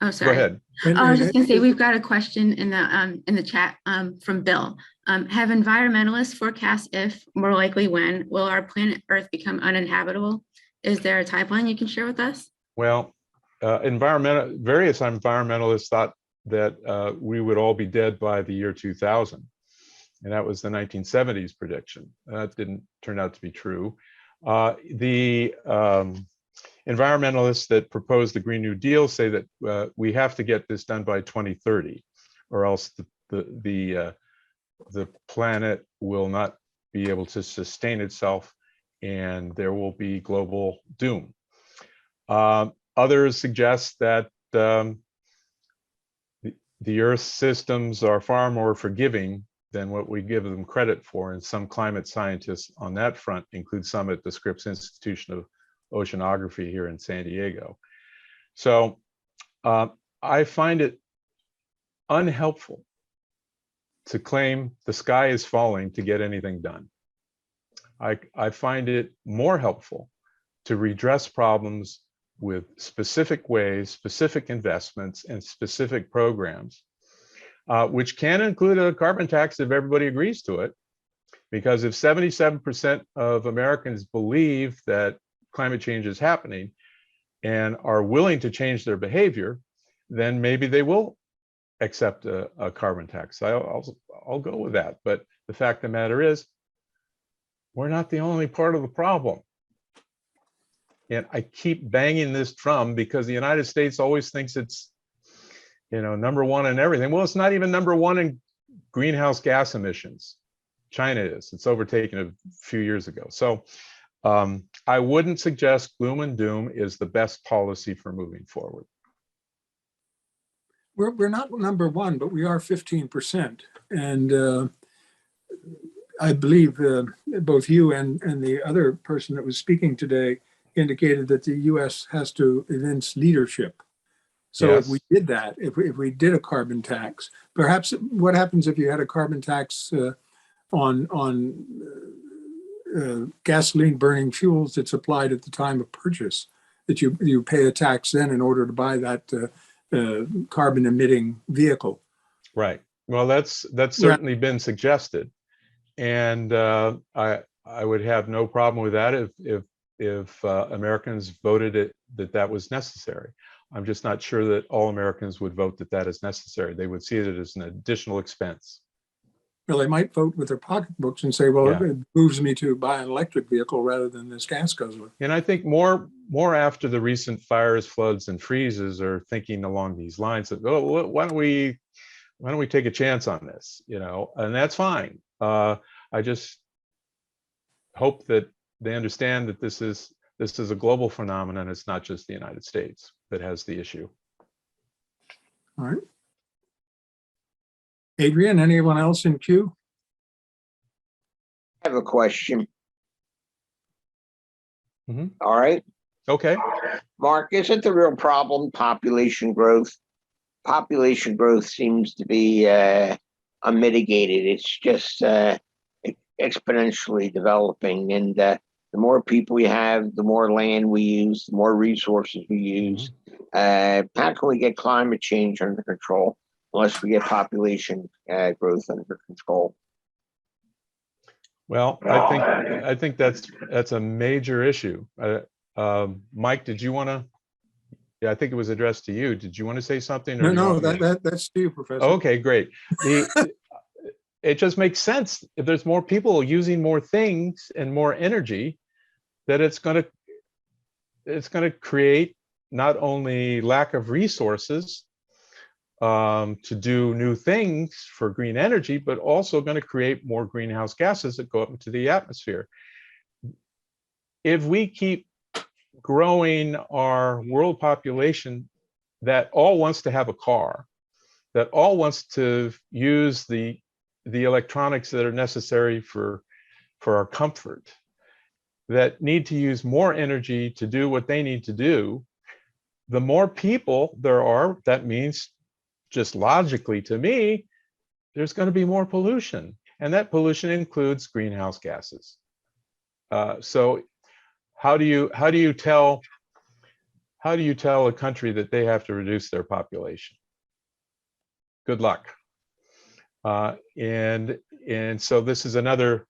oh, sorry. Go ahead. I was just going to say, we've got a question in the chat from Bill. Have environmentalists forecast if, more likely when, will our planet Earth become uninhabitable? Is there a timeline you can share with us? Well, various environmentalists thought that we would all be dead by the year 2000. And that was the 1970s prediction. That didn't turn out to be true. The environmentalists that proposed the Green New Deal say that we have to get this done by 2030, or else the planet will not be able to sustain itself, and there will be global doom. Others suggest that the Earth's systems are far more forgiving than what we give them credit for. And some climate scientists on that front include some at the Scripps Institution of Oceanography here in San Diego. So I find it unhelpful to claim the sky is falling to get anything done. I find it more helpful to redress problems with specific ways, specific investments, and specific programs, which can include a carbon tax if everybody agrees to it. Because if 77% of Americans believe that climate change is happening and are willing to change their behavior, then maybe they will accept a carbon tax. I'll go with that. But the fact of the matter is, we're not the only part of the problem. And I keep banging this drum because the United States always thinks it's, number one in everything. Well, it's not even number one in greenhouse gas emissions. China is. It's overtaken a few years ago. So I wouldn't suggest gloom and doom is the best policy for moving forward. We're not number one, but we are 15%. And I believe both you and the other person that was speaking today indicated that the U.S. has to evince leadership. So Yes. if we did that, if we did a carbon tax, perhaps what happens if you had a carbon tax on gasoline burning fuels that's applied at the time of purchase, that you pay a tax then in order to buy that carbon emitting vehicle? Right. Well, that's certainly been suggested. And I would have no problem with that if Americans voted that was necessary. I'm just not sure that all Americans would vote that is necessary. They would see it as an additional expense. Well, they might vote with their pocketbooks and say, well, Yeah. it moves me to buy an electric vehicle rather than this gas guzzler. And I think more after the recent fires, floods, and freezes are thinking along these lines of, oh, why don't we take a chance on this? And that's fine. I just hope that they understand that this is a global phenomenon. It's not just the United States that has the issue. All right. Adrian, anyone else in queue? I have a question. Mhm. All right. Okay. Mark, isn't the real problem population growth? Population growth seems to be unmitigated. It's just exponentially developing. And the more people we have, the more land we use, the more resources we use. How can we get climate change under control unless we get population growth under control? Well, I think that's a major issue. Mike, did you want to? Yeah, I think it was addressed to you. Did you want to say something? Or No, that's to you, Professor. Okay, great. It just makes sense. If there's more people using more things and more energy, that it's going to create not only lack of resources to do new things for green energy, but also going to create more greenhouse gases that go up into the atmosphere. If we keep growing our world population that all wants to have a car, that all wants to use the electronics that are necessary for our comfort, that need to use more energy to do what they need to do, the more people there are, that means just logically to me, there's going to be more pollution, and that pollution includes greenhouse gases. So how do you tell a country that they have to reduce their population? Good luck. And so this is another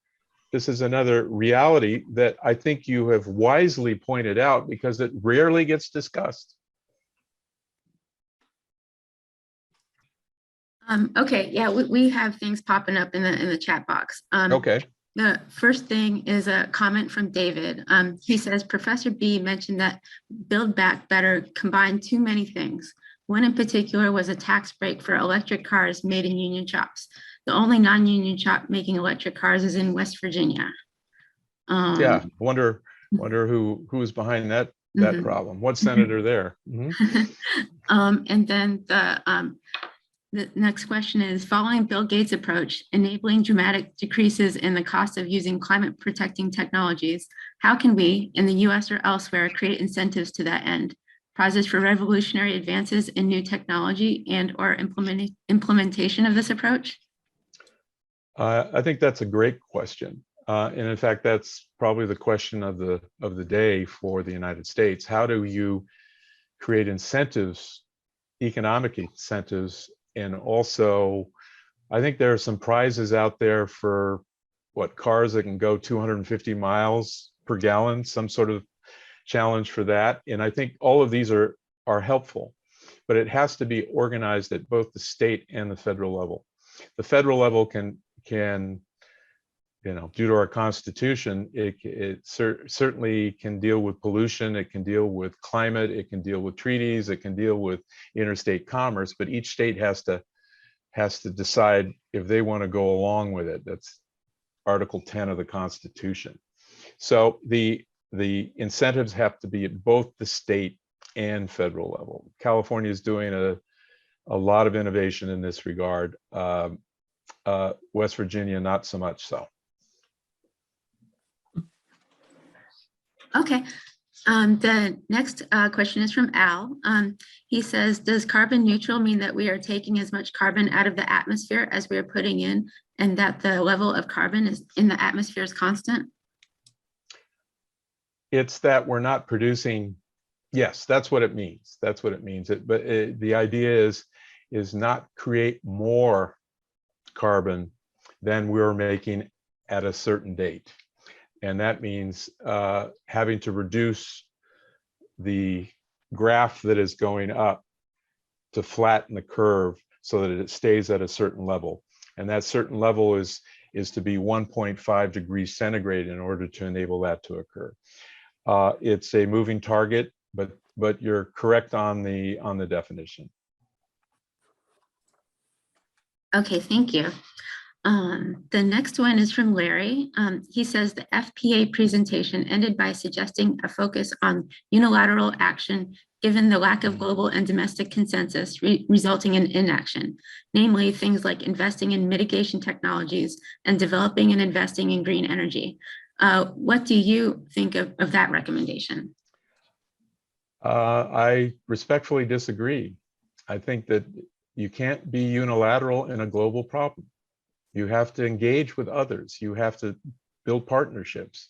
reality that I think you have wisely pointed out because it rarely gets discussed. Okay, yeah, we have things popping up in the chat box. Okay. The first thing is a comment from David. He says, Professor B mentioned that Build Back Better combined too many things. One in particular was a tax break for electric cars made in union shops. The only non-union shop making electric cars is in West Virginia. Yeah, wonder who's behind that problem. What senator there? And then The next question is, following Bill Gates' approach, enabling dramatic decreases in the cost of using climate protecting technologies, how can we, in the US or elsewhere, create incentives to that end? Prizes for revolutionary advances in new technology and or implementation of this approach? I think that's a great question. And in fact, that's probably the question of the day for the United States. How do you create incentives, economic incentives, and also, I think there are some prizes out there for cars that can go 250 miles per gallon, some sort of challenge for that. And I think all of these are helpful, but it has to be organized at both the state and the federal level. The federal level can due to our Constitution, it certainly can deal with pollution, it can deal with climate, it can deal with treaties, it can deal with interstate commerce, but each state has to decide if they want to go along with it. That's Article 10 of the Constitution. So the incentives have to be at both the state and federal level. California is doing a lot of innovation in this regard. West Virginia, not so much so. Okay. The next question is from Al. He says, does carbon neutral mean that we are taking as much carbon out of the atmosphere as we are putting in, and that the level of carbon is in the atmosphere is constant? It's that we're not producing. Yes, that's what it means. That's what it means. The idea is not create more carbon than we're making at a certain date. And that means having to reduce the graph that is going up to flatten the curve so that it stays at a certain level. And that certain level is to be 1.5 degrees centigrade in order to enable that to occur. It's a moving target, but you're correct on the definition. Okay, thank you. The next one is from Larry. He says the FPA presentation ended by suggesting a focus on unilateral action given the lack of global and domestic consensus resulting in inaction, namely things like investing in mitigation technologies and developing and investing in green energy. What do you think of that recommendation? I respectfully disagree. I think that you can't be unilateral in a global problem. You have to engage with others. You have to build partnerships.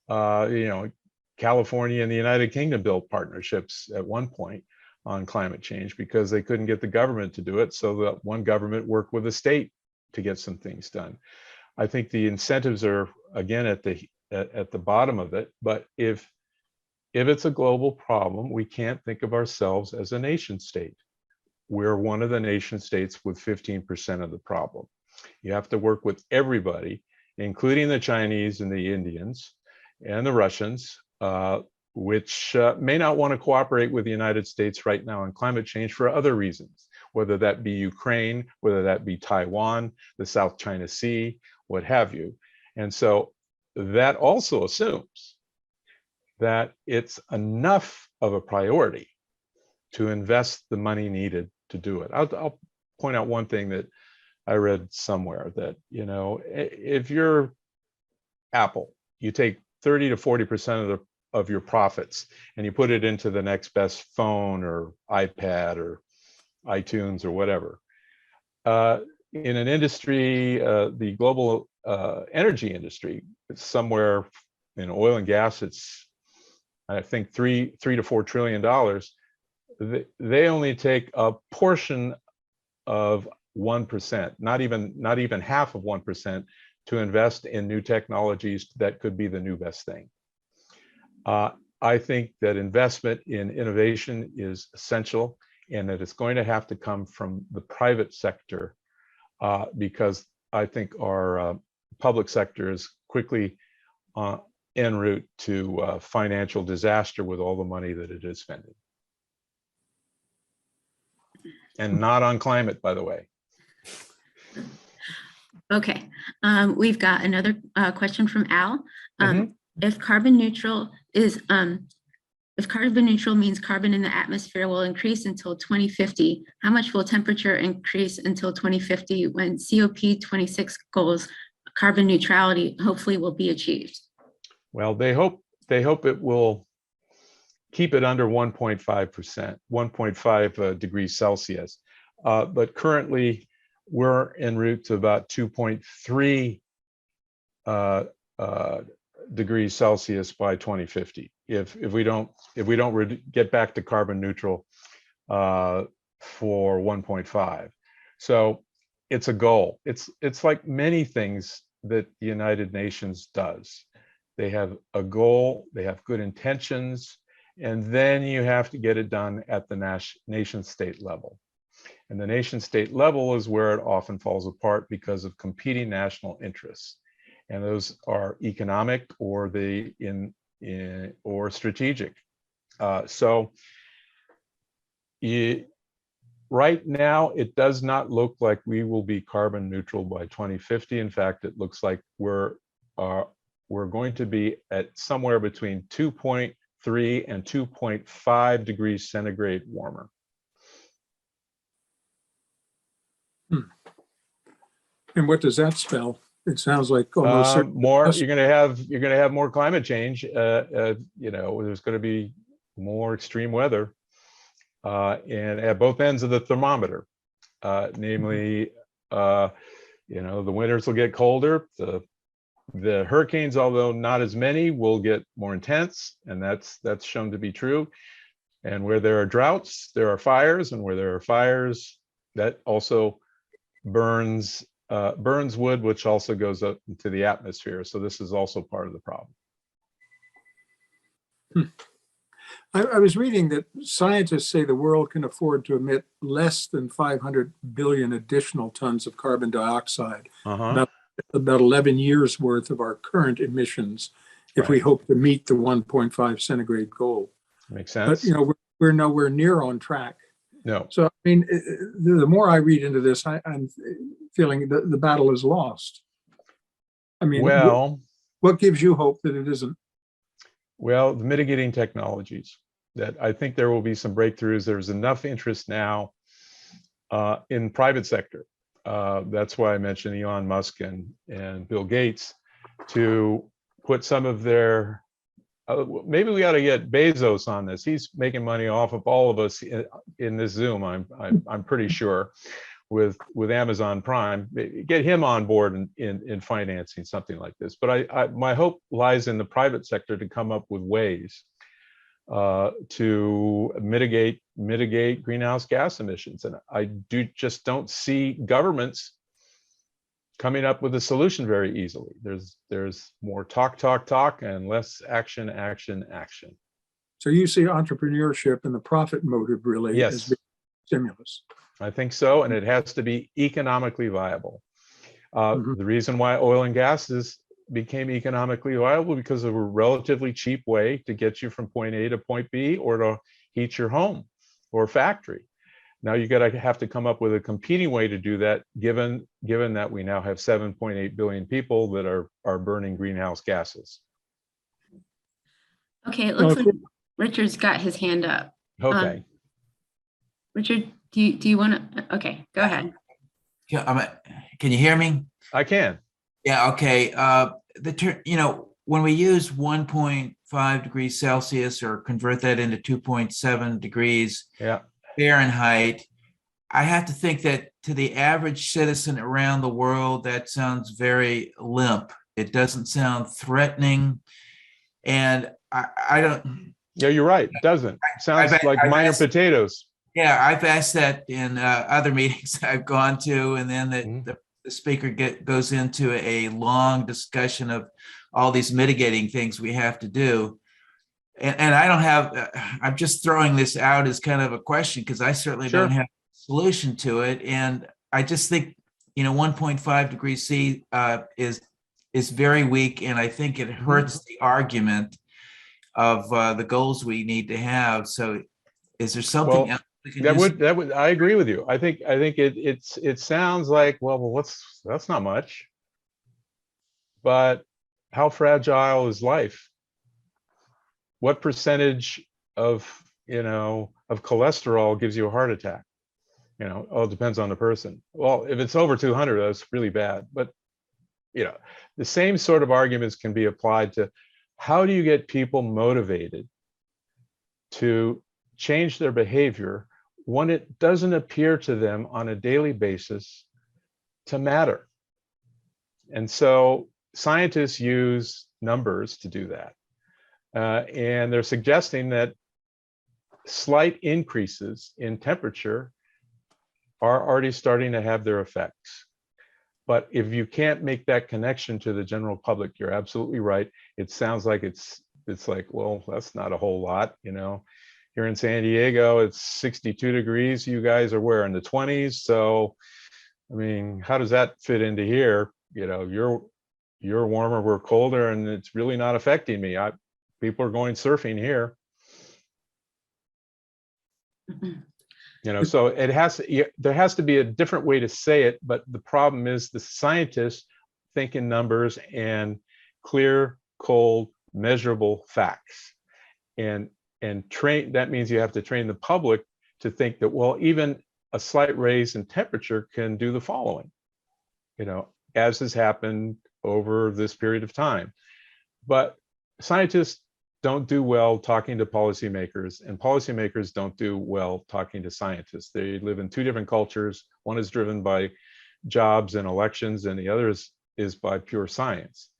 California and the United Kingdom built partnerships at one point on climate change because they couldn't get the government to do it. So that one government worked with the state to get some things done. I think the incentives are again at the bottom of it. But if it's a global problem, we can't think of ourselves as a nation state. We're one of the nation states with 15% of the problem. You have to work with everybody, including the Chinese and the Indians and the Russians, which may not want to cooperate with the United States right now on climate change for other reasons, whether that be Ukraine, whether that be Taiwan, the South China Sea, what have you. And so that also assumes that it's enough of a priority to invest the money needed to do it. I'll point out one thing that I read somewhere that, if you're Apple, you take 30 to 40% of your profits and you put it into the next best phone or iPad or iTunes or whatever. In an industry, the global energy industry, it's somewhere in oil and gas, it's, I think, $3 to $4 trillion. They only take a portion of 1%, not even half of 1%, to invest in new technologies that could be the new best thing. I think that investment in innovation is essential and that it's going to have to come from the private sector because I think our public sector is quickly en route to financial disaster with all the money that it is spending. And not on climate, by the way. Okay, we've got another question from Al. Mhm. If carbon neutral is If carbon neutral means carbon in the atmosphere will increase until 2050, how much will temperature increase until 2050 when COP26 goals, carbon neutrality, hopefully will be achieved? Well, they hope it will keep it under 1.5%, 1.5 degrees Celsius. But currently, we're en route to about 2.3 degrees Celsius by 2050. If we don't get back to carbon neutral for 1.5, so it's a goal. It's like many things that the United Nations does. They have a goal, they have good intentions, and then you have to get it done at the nation state level. And the nation state level is where it often falls apart because of competing national interests. And those are economic or or strategic. Right now, it does not look like we will be carbon neutral by 2050. In fact, it looks like we're going to be at somewhere between 2.3 and 2.5 degrees centigrade warmer. And what does that spell? It sounds like almost more. You're going to have more climate change. There's going to be more extreme weather, and at both ends of the thermometer. Namely, the winters will get colder. The hurricanes, although not as many, will get more intense, and that's shown to be true. And where there are droughts, there are fires, and where there are fires, that also burns wood, which also goes up into the atmosphere. So this is also part of the problem. I was reading that scientists say the world can afford to emit less than 500 billion additional tons of carbon dioxide, about 11 years worth of our current emissions, if we hope to meet the 1.5 centigrade goal. Makes sense. But we're nowhere near on track. No. So I mean, the more I read into this, I'm feeling that the battle is lost. I mean, well, what gives you hope that it isn't? Well, the mitigating technologies, that I think there will be some breakthroughs. There's enough interest now in private sector. That's why I mentioned Elon Musk and Bill Gates to put some of their, maybe we ought to get Bezos on this. He's making money off of all of us in this Zoom, I'm pretty sure, with Amazon Prime. Get him on board in financing something like this. But my hope lies in the private sector to come up with ways to mitigate greenhouse gas emissions. And I just don't see governments coming up with a solution very easily. There's more talk, and less action. So you see entrepreneurship and the profit motive really as being stimulus. I think so, and it has to be economically viable. The reason why oil and gas became economically viable because of a relatively cheap way to get you from point A to point B, or to heat your home or factory. Now you have to come up with a competing way to do that, given that we now have 7.8 billion people that are burning greenhouse gases. Okay, it looks like Richard's got his hand up. Okay. Richard, do you want to? Okay, go ahead. Yeah, can you hear me? I can. Yeah. Okay. When we use 1.5 degrees Celsius or convert that into 2.7 degrees Fahrenheit, I have to think that to the average citizen around the world, that sounds very limp. It doesn't sound threatening, and I don't. Yeah, you're right. It doesn't. It sounds like minor potatoes. Yeah, I've asked that in other meetings I've gone to, and then the speaker goes into a long discussion of all these mitigating things we have to do. And I don't have, I'm just throwing this out as kind of a question, because I certainly don't have a solution to it. And I just think, 1.5 degrees C is very weak, and I think it hurts the argument of the goals we need to have. So is there something else? That would I agree with you. I think it sounds like, well, that's not much. But how fragile is life? What percentage of, of cholesterol gives you a heart attack. It depends on the person. Well, if it's over 200, that's really bad. But, the same sort of arguments can be applied to how do you get people motivated to change their behavior when it doesn't appear to them on a daily basis to matter. And so scientists use numbers to do that. And they're suggesting that slight increases in temperature are already starting to have their effects. But if you can't make that connection to the general public, you're absolutely right. It sounds like it's like, well, that's not a whole lot, Here in San Diego, it's 62 degrees. You guys are where, in the 20s? So, I mean, how does that fit into here? You're warmer, we're colder, and it's really not affecting me. People are going surfing here. So there has to be a different way to say it, but the problem is the scientists think in numbers and clear, cold, measurable facts. And train, that means you have to train the public to think that, well, even a slight raise in temperature can do the following, as has happened over this period of time. But scientists don't do well talking to policymakers, and policymakers don't do well talking to scientists. They live in two different cultures. One is driven by jobs and elections, and the other is by pure science.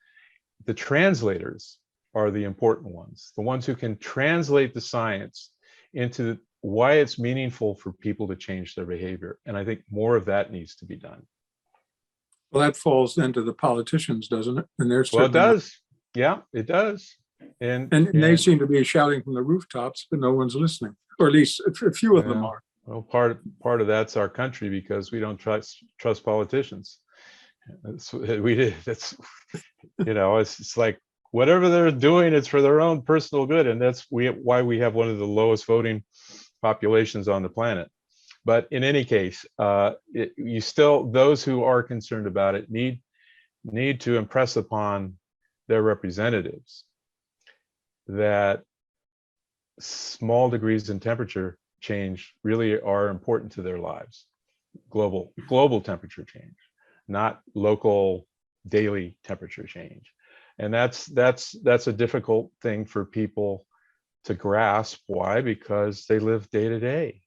The translators are the important ones, the ones who can translate the science into why it's meaningful for people to change their behavior. And I think more of that needs to be done. Well, that falls then to the politicians, doesn't it? And they're Well, it does. Yeah, it does. And they seem to be shouting from the rooftops, but no one's listening, or at least a few of them are. Well, part of that's our country, because we don't trust politicians. It's like whatever they're doing, it's for their own personal good, and that's why we have one of the lowest voting populations on the planet. But in any case, those who are concerned about it need to impress upon their representatives that small degrees in temperature change really are important to their lives. Global temperature change, not local daily temperature change. And that's a difficult thing for people to grasp. Why? Because they live day to day.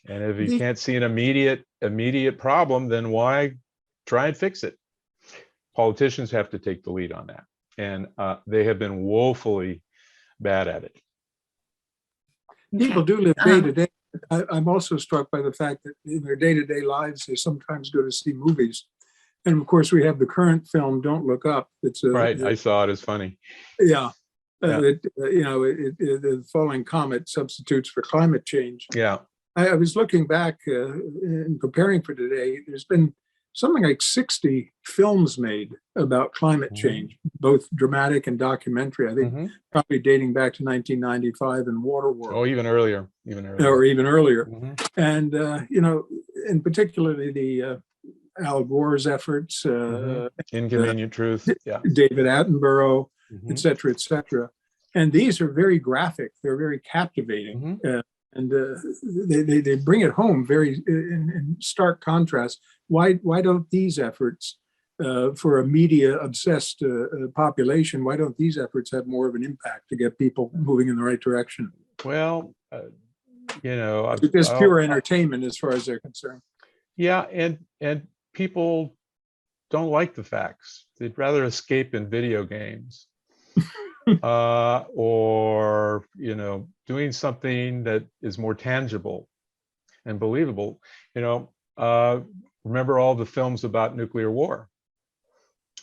And if you can't see an immediate problem, then why try and fix it? Politicians have to take the lead on that. And they have been woefully bad at it. People do live day to day. I'm also struck by the fact that in their day-to-day lives, they sometimes go to see movies. And of course, we have the current film, Don't Look Up. It's right. I saw it. It's funny. Yeah. The falling comet substitutes for climate change. Yeah. I was looking back and preparing for today. There's been something like 60 films made about climate change, both dramatic and documentary. I think probably dating back to 1995 and Waterworld. Oh, even earlier. Or even earlier. And, in particularly the Al Gore's efforts. Inconvenient Truth. Yeah. David Attenborough, et cetera, et cetera. And these are very graphic. They're very captivating. And they bring it home very in stark contrast. Why don't these efforts for a media obsessed population, why don't these efforts have more of an impact to get people moving in the right direction? Well, it's just pure entertainment as far as they're concerned. Yeah, and people don't like the facts. They'd rather escape in video games. Or doing something that is more tangible and believable. Remember all the films about nuclear war,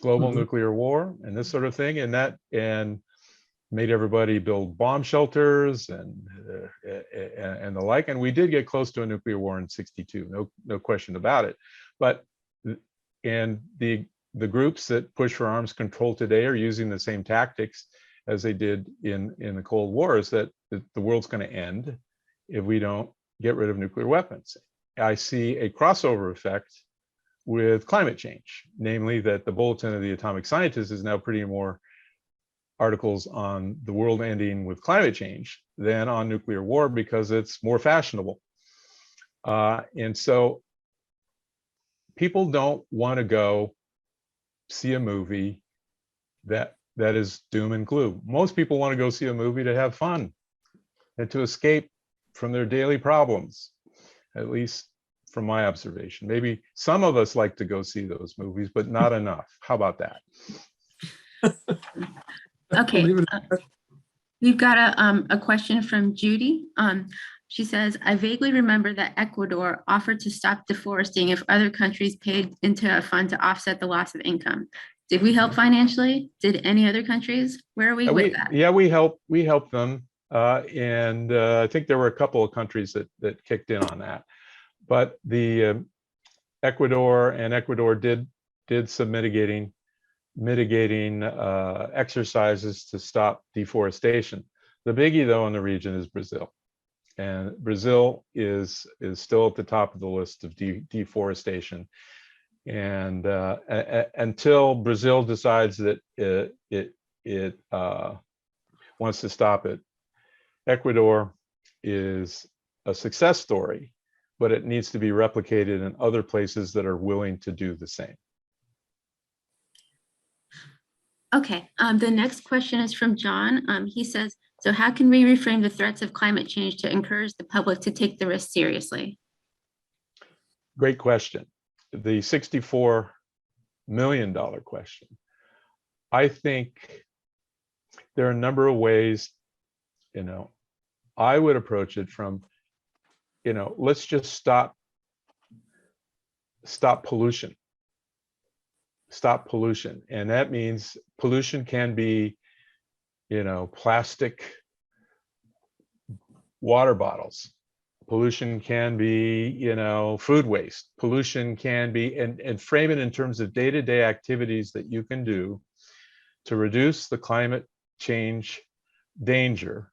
global nuclear war, and this sort of thing, and made everybody build bomb shelters and the like. And we did get close to a nuclear war in '62, no question about it. But the groups that push for arms control today are using the same tactics as they did in the Cold War, is that the world's going to end if we don't get rid of nuclear weapons. I see a crossover effect with climate change, namely that the Bulletin of the Atomic Scientist is now pretty more articles on the world ending with climate change than on nuclear war because it's more fashionable. And so people don't want to go see a movie that is doom and gloom. Most people want to go see a movie to have fun and to escape from their daily problems, at least from my observation. Maybe some of us like to go see those movies, but not enough. How about that? Okay, Leave it we've got a question from Judy. She says, I vaguely remember that Ecuador offered to stop deforesting if other countries paid into a fund to offset the loss of income. Did we help financially? Did any other countries? Where are we with that? Yeah, we helped them. And I think there were a couple of countries that kicked in on that. But the Ecuador did some mitigating exercises to stop deforestation. The biggie, though, in the region is Brazil, and Brazil is still at the top of the list of deforestation. And until Brazil decides that it wants to stop it, Ecuador is a success story, but it needs to be replicated in other places that are willing to do the same. Okay, the next question is from John. He says, so how can we reframe the threats of climate change to encourage the public to take the risk seriously? Great question. The $64 million question. I think there are a number of ways, I would approach it from, let's just stop pollution. Stop pollution. And that means pollution can be, plastic water bottles. Pollution can be, food waste. Pollution can be, and frame it in terms of day-to-day activities that you can do to reduce the climate change danger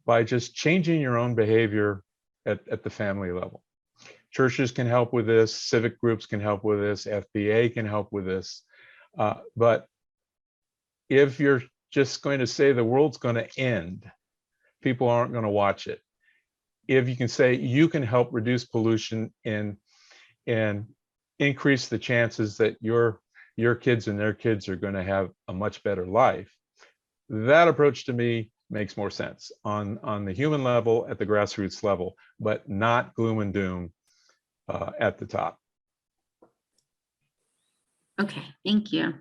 by just changing your own behavior at the family level. Churches can help with this, civic groups can help with this, FBA can help with this. But if you're just going to say the world's going to end, people aren't going to watch it. If you can say you can help reduce pollution and increase the chances that your kids and their kids are going to have a much better life, that approach to me makes more sense on the human level, at the grassroots level, but not gloom and doom at the top. Okay, thank you.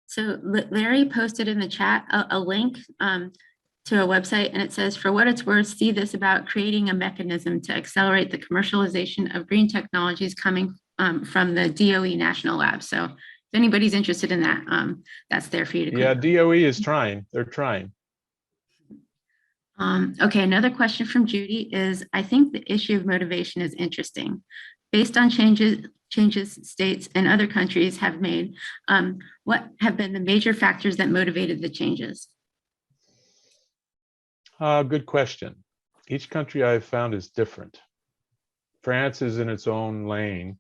So Larry posted in the chat a link to a website, and it says, for what it's worth, see this about creating a mechanism to accelerate the commercialization of green technologies coming from the DOE National Lab. So if anybody's interested in that, that's there for you to click. Yeah, DOE is trying. They're trying. Okay, another question from Judy is, I think the issue of motivation is interesting. Based on changes states and other countries have made, what have been the major factors that motivated the changes? Good question. Each country I've found is different. France is in its own lane.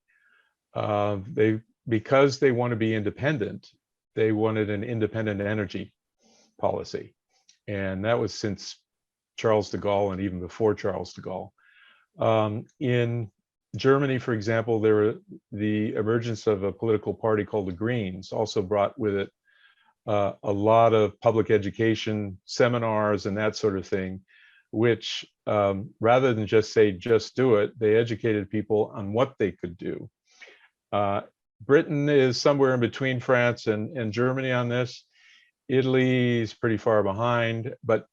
Because they want to be independent, they wanted an independent energy policy. And that was since Charles de Gaulle and even before Charles de Gaulle. In Germany, for example, the emergence of a political party called the Greens also brought with it a lot of public education seminars and that sort of thing, which rather than just say, just do it, they educated people on what they could do. Britain is somewhere in between France and Germany on this. Italy is pretty far behind, but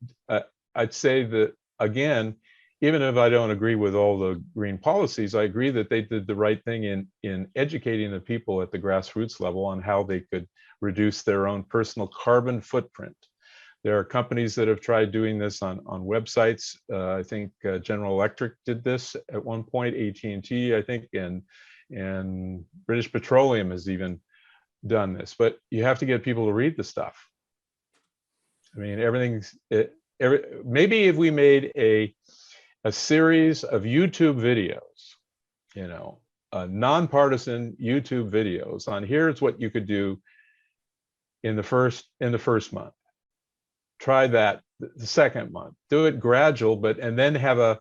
I'd say that, again, even if I don't agree with all the green policies, I agree that they did the right thing in educating the people at the grassroots level on how they could reduce their own personal carbon footprint. There are companies that have tried doing this on websites. I think General Electric did this at one point, AT&T, I think, and British Petroleum has even done this. But you have to get people to read the stuff. I mean, maybe if we made a series of YouTube videos, nonpartisan YouTube videos on here's what you could do in the first month. Try that the second month. Do it gradual, and then have a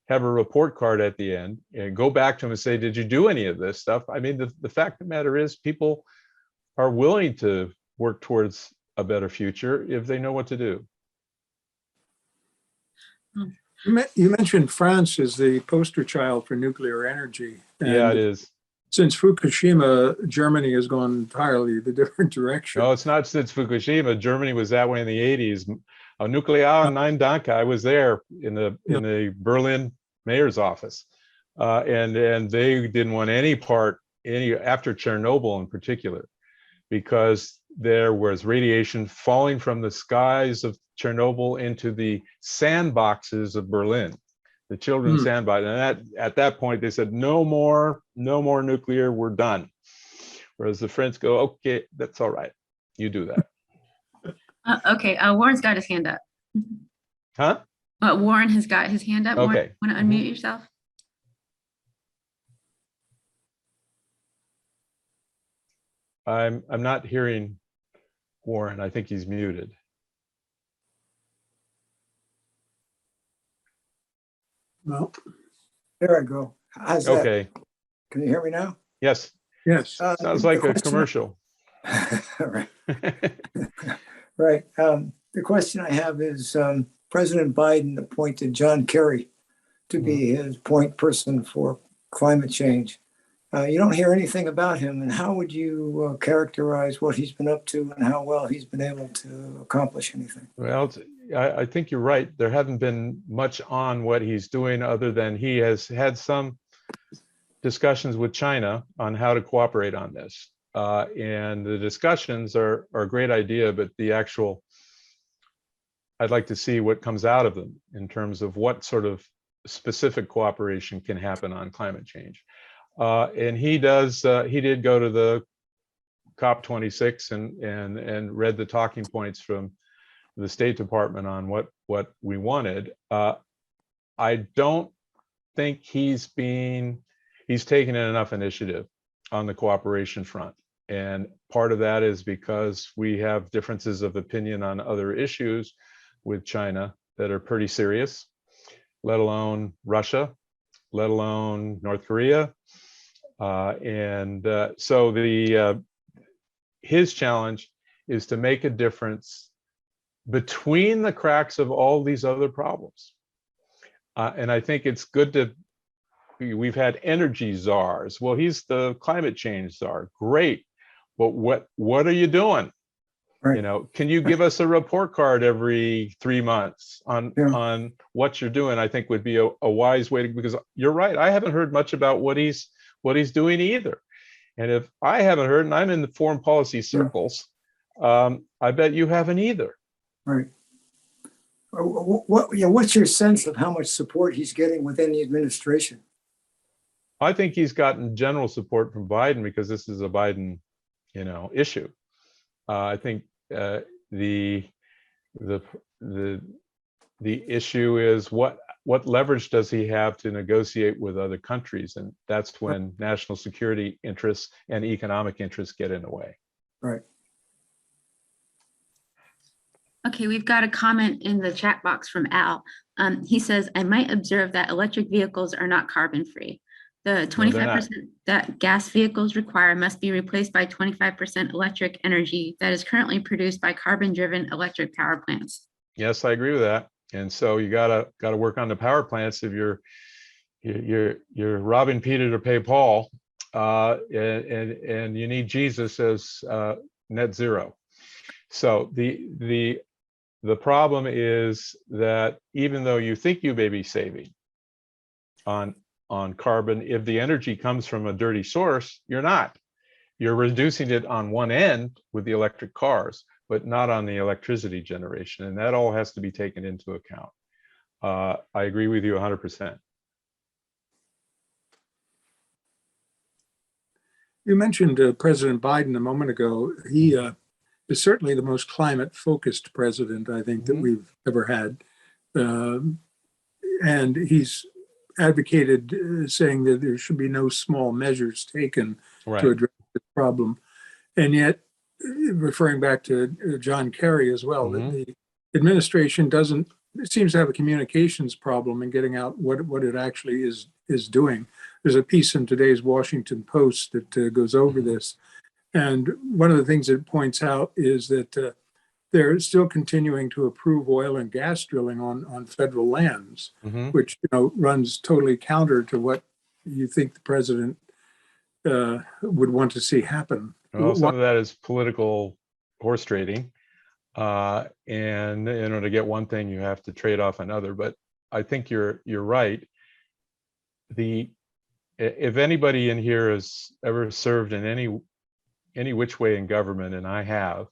report card at the end and go back to them and say, did you do any of this stuff? I mean, the fact of the matter is people are willing to work towards a better future if they know what to do. You mentioned France as the poster child for nuclear energy. Yeah, it And is. since Fukushima, Germany has gone entirely the different direction. No, it's not since Fukushima. Germany was that way in the 80s. Nuclear Nein Danke. I was there in the Berlin mayor's office, and they didn't want any after Chernobyl in particular, because there was radiation falling from the skies of Chernobyl into the sandboxes of Berlin, the children's sandbox. And at that point, they said, no more nuclear, we're done. Whereas the French go, okay, that's all right. You do that. Okay, Warren's got his hand up. Huh? Warren has got his hand up. Okay. Want to unmute yourself? I'm not hearing Warren. I think he's muted. Well, There I go. How's that? Okay. Can you hear me now? Yes. yes. Sounds The like a question- commercial. Right. Right. The question I have is President Biden appointed John Kerry to be his point person for climate change. You don't hear anything about him, and how would you characterize what he's been up to and how well he's been able to accomplish anything? Well, I think you're right. There hasn't been much on what he's doing other than he has had some discussions with China on how to cooperate on this. And the discussions are a great idea, but I'd like to see what comes out of them in terms of what sort of specific cooperation can happen on climate change. And he did go to the COP26 and read the talking points from the State Department on what we wanted. I don't think he's taken enough initiative on the cooperation front. And part of that is because we have differences of opinion on other issues with China that are pretty serious, let alone Russia, let alone North Korea. So his challenge is to make a difference between the cracks of all these other problems. And I think it's good we've had energy czars. Well, he's the climate change czar. Great. But what are you doing? Right. You know, can you give us a report card every 3 months on what you're doing? I think would be a wise way because you're right. I haven't heard much about what he's doing either. And if I haven't heard, and I'm in the foreign policy circles, I bet you haven't either. Right. What's your sense of how much support he's getting within the administration? I think he's gotten general support from Biden because this is a Biden, issue. I think the issue is what leverage does he have to negotiate with other countries, and that's when national security interests and economic interests get in the way. Right. Okay, we've got a comment in the chat box from Al. He says, I might observe that electric vehicles are not carbon free. The 25% that gas vehicles require must be replaced by 25% electric energy that is currently produced by carbon-driven electric power plants. Yes, I agree with that. And so you gotta work on the power plants if you're robbing Peter to pay Paul, and you need Jesus as net zero. So the problem is that even though you think you may be saving on carbon, if the energy comes from a dirty source, you're not. You're reducing it on one end with the electric cars, but not on the electricity generation. And that all has to be taken into account. I agree with you 100%. You mentioned President Biden a moment ago. He is certainly the most climate-focused president, I think, that we've ever had. And he's advocated saying that there should be no small measures taken to address this problem. And yet referring back to John Kerry as well, that Mhm. the administration doesn't, it seems to have a communications problem in getting out what it actually is doing. There's a piece in today's Washington Post that goes over this. And one of the things it points out is that they're still continuing to approve oil and gas drilling on federal lands, Mhm. which runs totally counter to what you think the president would want to see happen. Well, some of that is political horse trading. And in order to get one thing, you have to trade off another. But I think you're right. If anybody in here has ever served in any which way in government, and I have,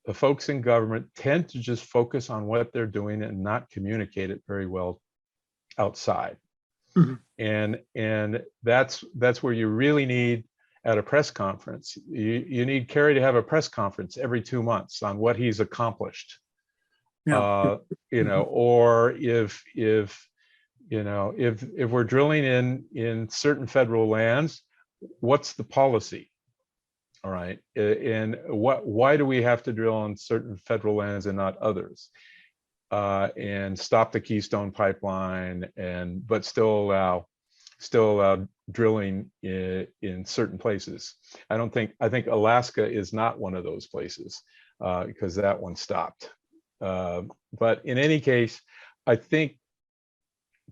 the folks in government tend to just focus on what they're doing and not communicate it very well outside. Mhm. And that's where you really need, at a press conference, you need Kerry to have a press conference every 2 months on what he's accomplished. Yeah. Or if we're drilling in certain federal lands, what's the policy? All right, and why do we have to drill on certain federal lands and not others? And stop the Keystone Pipeline, but still allow drilling in certain places. I think Alaska is not one of those places, because that one stopped. But in any case, I think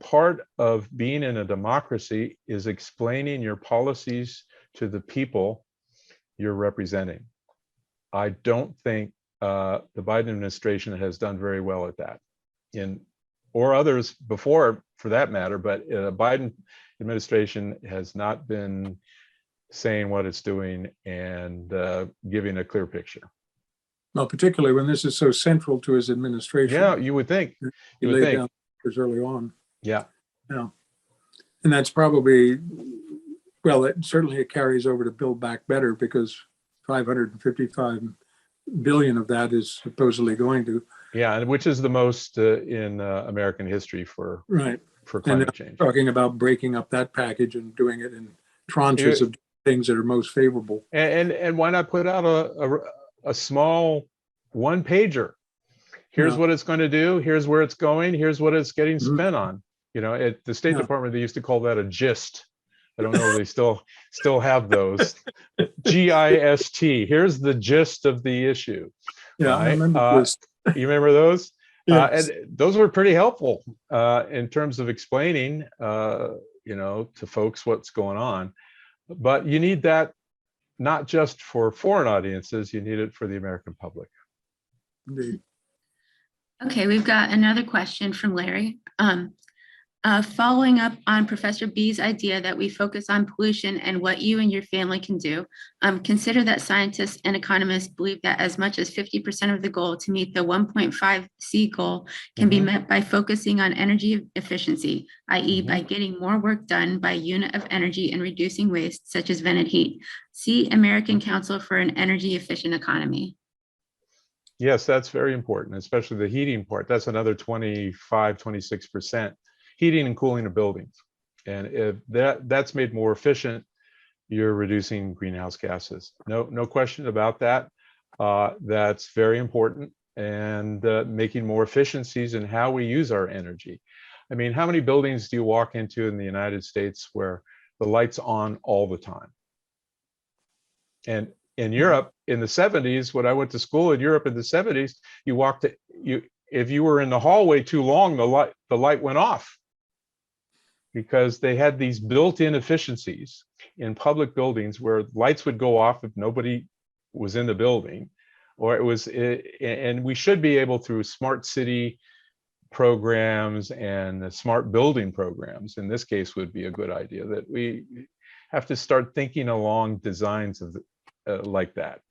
part of being in a democracy is explaining your policies to the people you're representing. I don't think the Biden administration has done very well at that, or others before for that matter, but Biden administration has not been saying what it's doing and giving a clear picture. Well, particularly when this is so central to his administration. Yeah, you would think. He laid down early on. Yeah. Yeah. And that's probably, well, it carries over to Build Back Better, because 555 billion of that is supposedly going to. Yeah, and which is the most in American history for climate change. Talking about breaking up that package and doing it in tranches of things that are most favorable. And why not put out a small one pager? Here's what it's going to do. Here's where it's going. Here's what it's getting spent on. At the State Department, they used to call that a gist. I don't know if they still have those. GIST. Here's the gist of the issue. Yeah, right? I remember this. You remember those? Yes. And those were pretty helpful in terms of explaining, to folks what's going on. But you need that not just for foreign audiences, you need it for the American public. Indeed. Okay, we've got another question from Larry. Following up on Professor B's idea that we focus on pollution and what you and your family can do, consider that scientists and economists believe that as much as 50% of the goal to meet the 1.5 C goal can be met by focusing on energy efficiency, i.e. by getting more work done by unit of energy and reducing waste, such as vented heat. See American Council for an Energy Efficient Economy. Yes, that's very important, especially the heating part. That's another 25, 26%. Heating and cooling of buildings. And if that's made more efficient, you're reducing greenhouse gases. No question about that. That's very important. And making more efficiencies in how we use our energy. I mean, how many buildings do you walk into in the United States where the light's on all the time? And in Europe in the 70s, when I went to school in Europe in the 70s, if you were in the hallway too long, the light went off, because they had these built-in efficiencies in public buildings where lights would go off if nobody was in the building, and we should be able, through smart city programs and smart building programs, in this case would be a good idea, that we have to start thinking along designs of like that.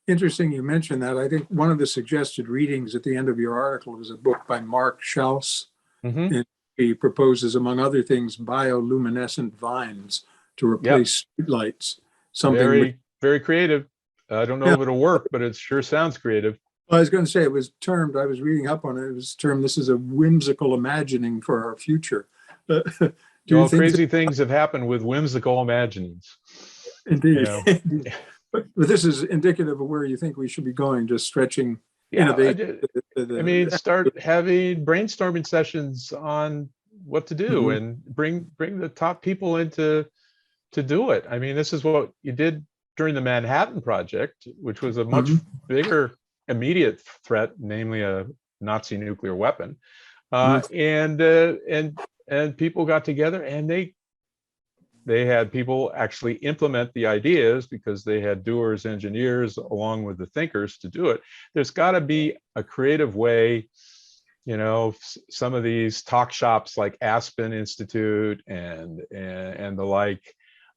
Interesting you mentioned that. I think one of the suggested readings at the end of your article was a book by Mark Schaus. And he proposes, among other things, bioluminescent vines to replace streetlights. Something very creative. I don't know if it'll work, but it sure sounds creative. Well, I was going to say, it was termed, I was reading up on it, it was termed, this is a whimsical imagining for our future. Crazy things have happened with whimsical imaginings. Indeed. know. Indeed. But this is indicative of where you think we should be going, just stretching Yeah, innovation. I mean, start having brainstorming sessions on what to do Mhm. and bring the top people into to do it. I mean, this is what you did during the Manhattan Project, which was a much Mhm. bigger immediate threat, namely a Nazi nuclear weapon. And people got together and they had people actually implement the ideas because they had doers, engineers, along with the thinkers to do it. There's got to be a creative way. You know, some of these talk shops like Aspen Institute and the like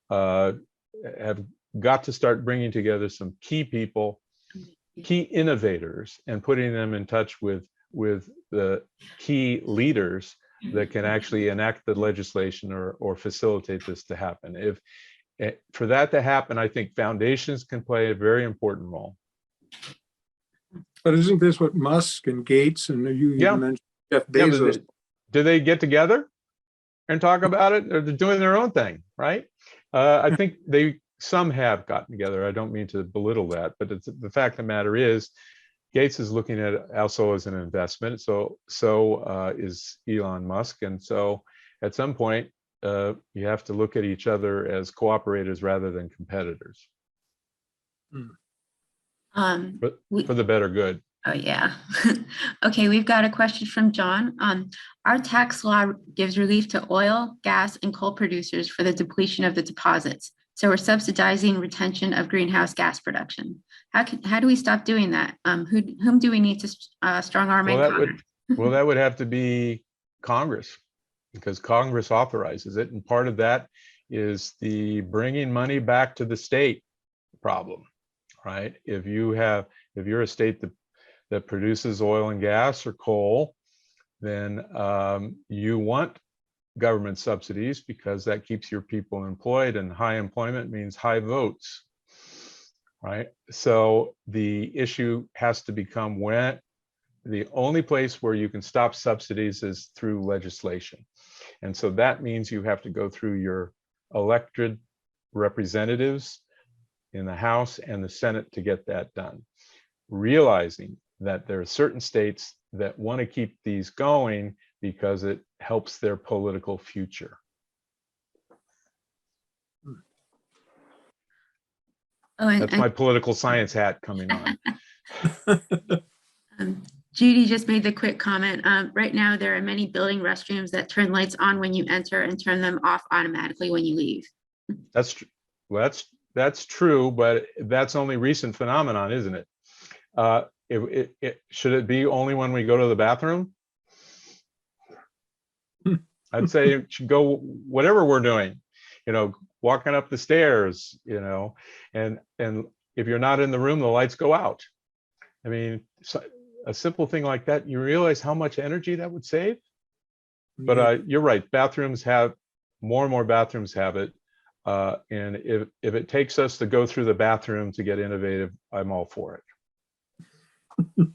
have got to start bringing together some key people, key innovators, and putting them in touch with the key leaders that can actually enact the legislation or facilitate this to happen. If for that to happen, I think foundations can play a very important role. But isn't this what Musk and Gates and you Yeah. even mentioned Jeff Yeah, but Bezos? do they get together and talk about it? Or they're doing their own thing, right? I think some have gotten together. I don't mean to belittle that, but the fact of the matter is, Gates is looking at it also as an investment. So is Elon Musk, and so at some point you have to look at each other as cooperators rather than competitors for the better good. Oh, yeah. Okay, we've got a question from John. Our tax law gives relief to oil, gas, and coal producers for the depletion of the deposits. So we're subsidizing retention of greenhouse gas production. How do we stop doing that? Whom do we need to strong arm in Congress? That would have to be Congress, because Congress authorizes it, and part of that is the bringing money back to the state problem, right? If you're a state that produces oil and gas or coal, then you want government subsidies because that keeps your people employed, and high employment means high votes, right? So the issue has to become when the only place where you can stop subsidies is through legislation. And so that means you have to go through your elected representatives in the House and the Senate to get that done, realizing that there are certain states that want to keep these going because it helps their political future. That's my political science hat coming on. Judy just made the quick comment. Right now, there are many building restrooms that turn lights on when you enter and turn them off automatically when you leave. That's true. Well, that's true, but that's only recent phenomenon, isn't it? Should it be only when we go to the bathroom? I'd say it should go whatever we're doing, walking up the stairs, and if you're not in the room, the lights go out. I mean, a simple thing like that, you realize how much energy that would save. But you're right, bathrooms have more and more bathrooms have it. And if it takes us to go through the bathroom to get innovative, I'm all for it.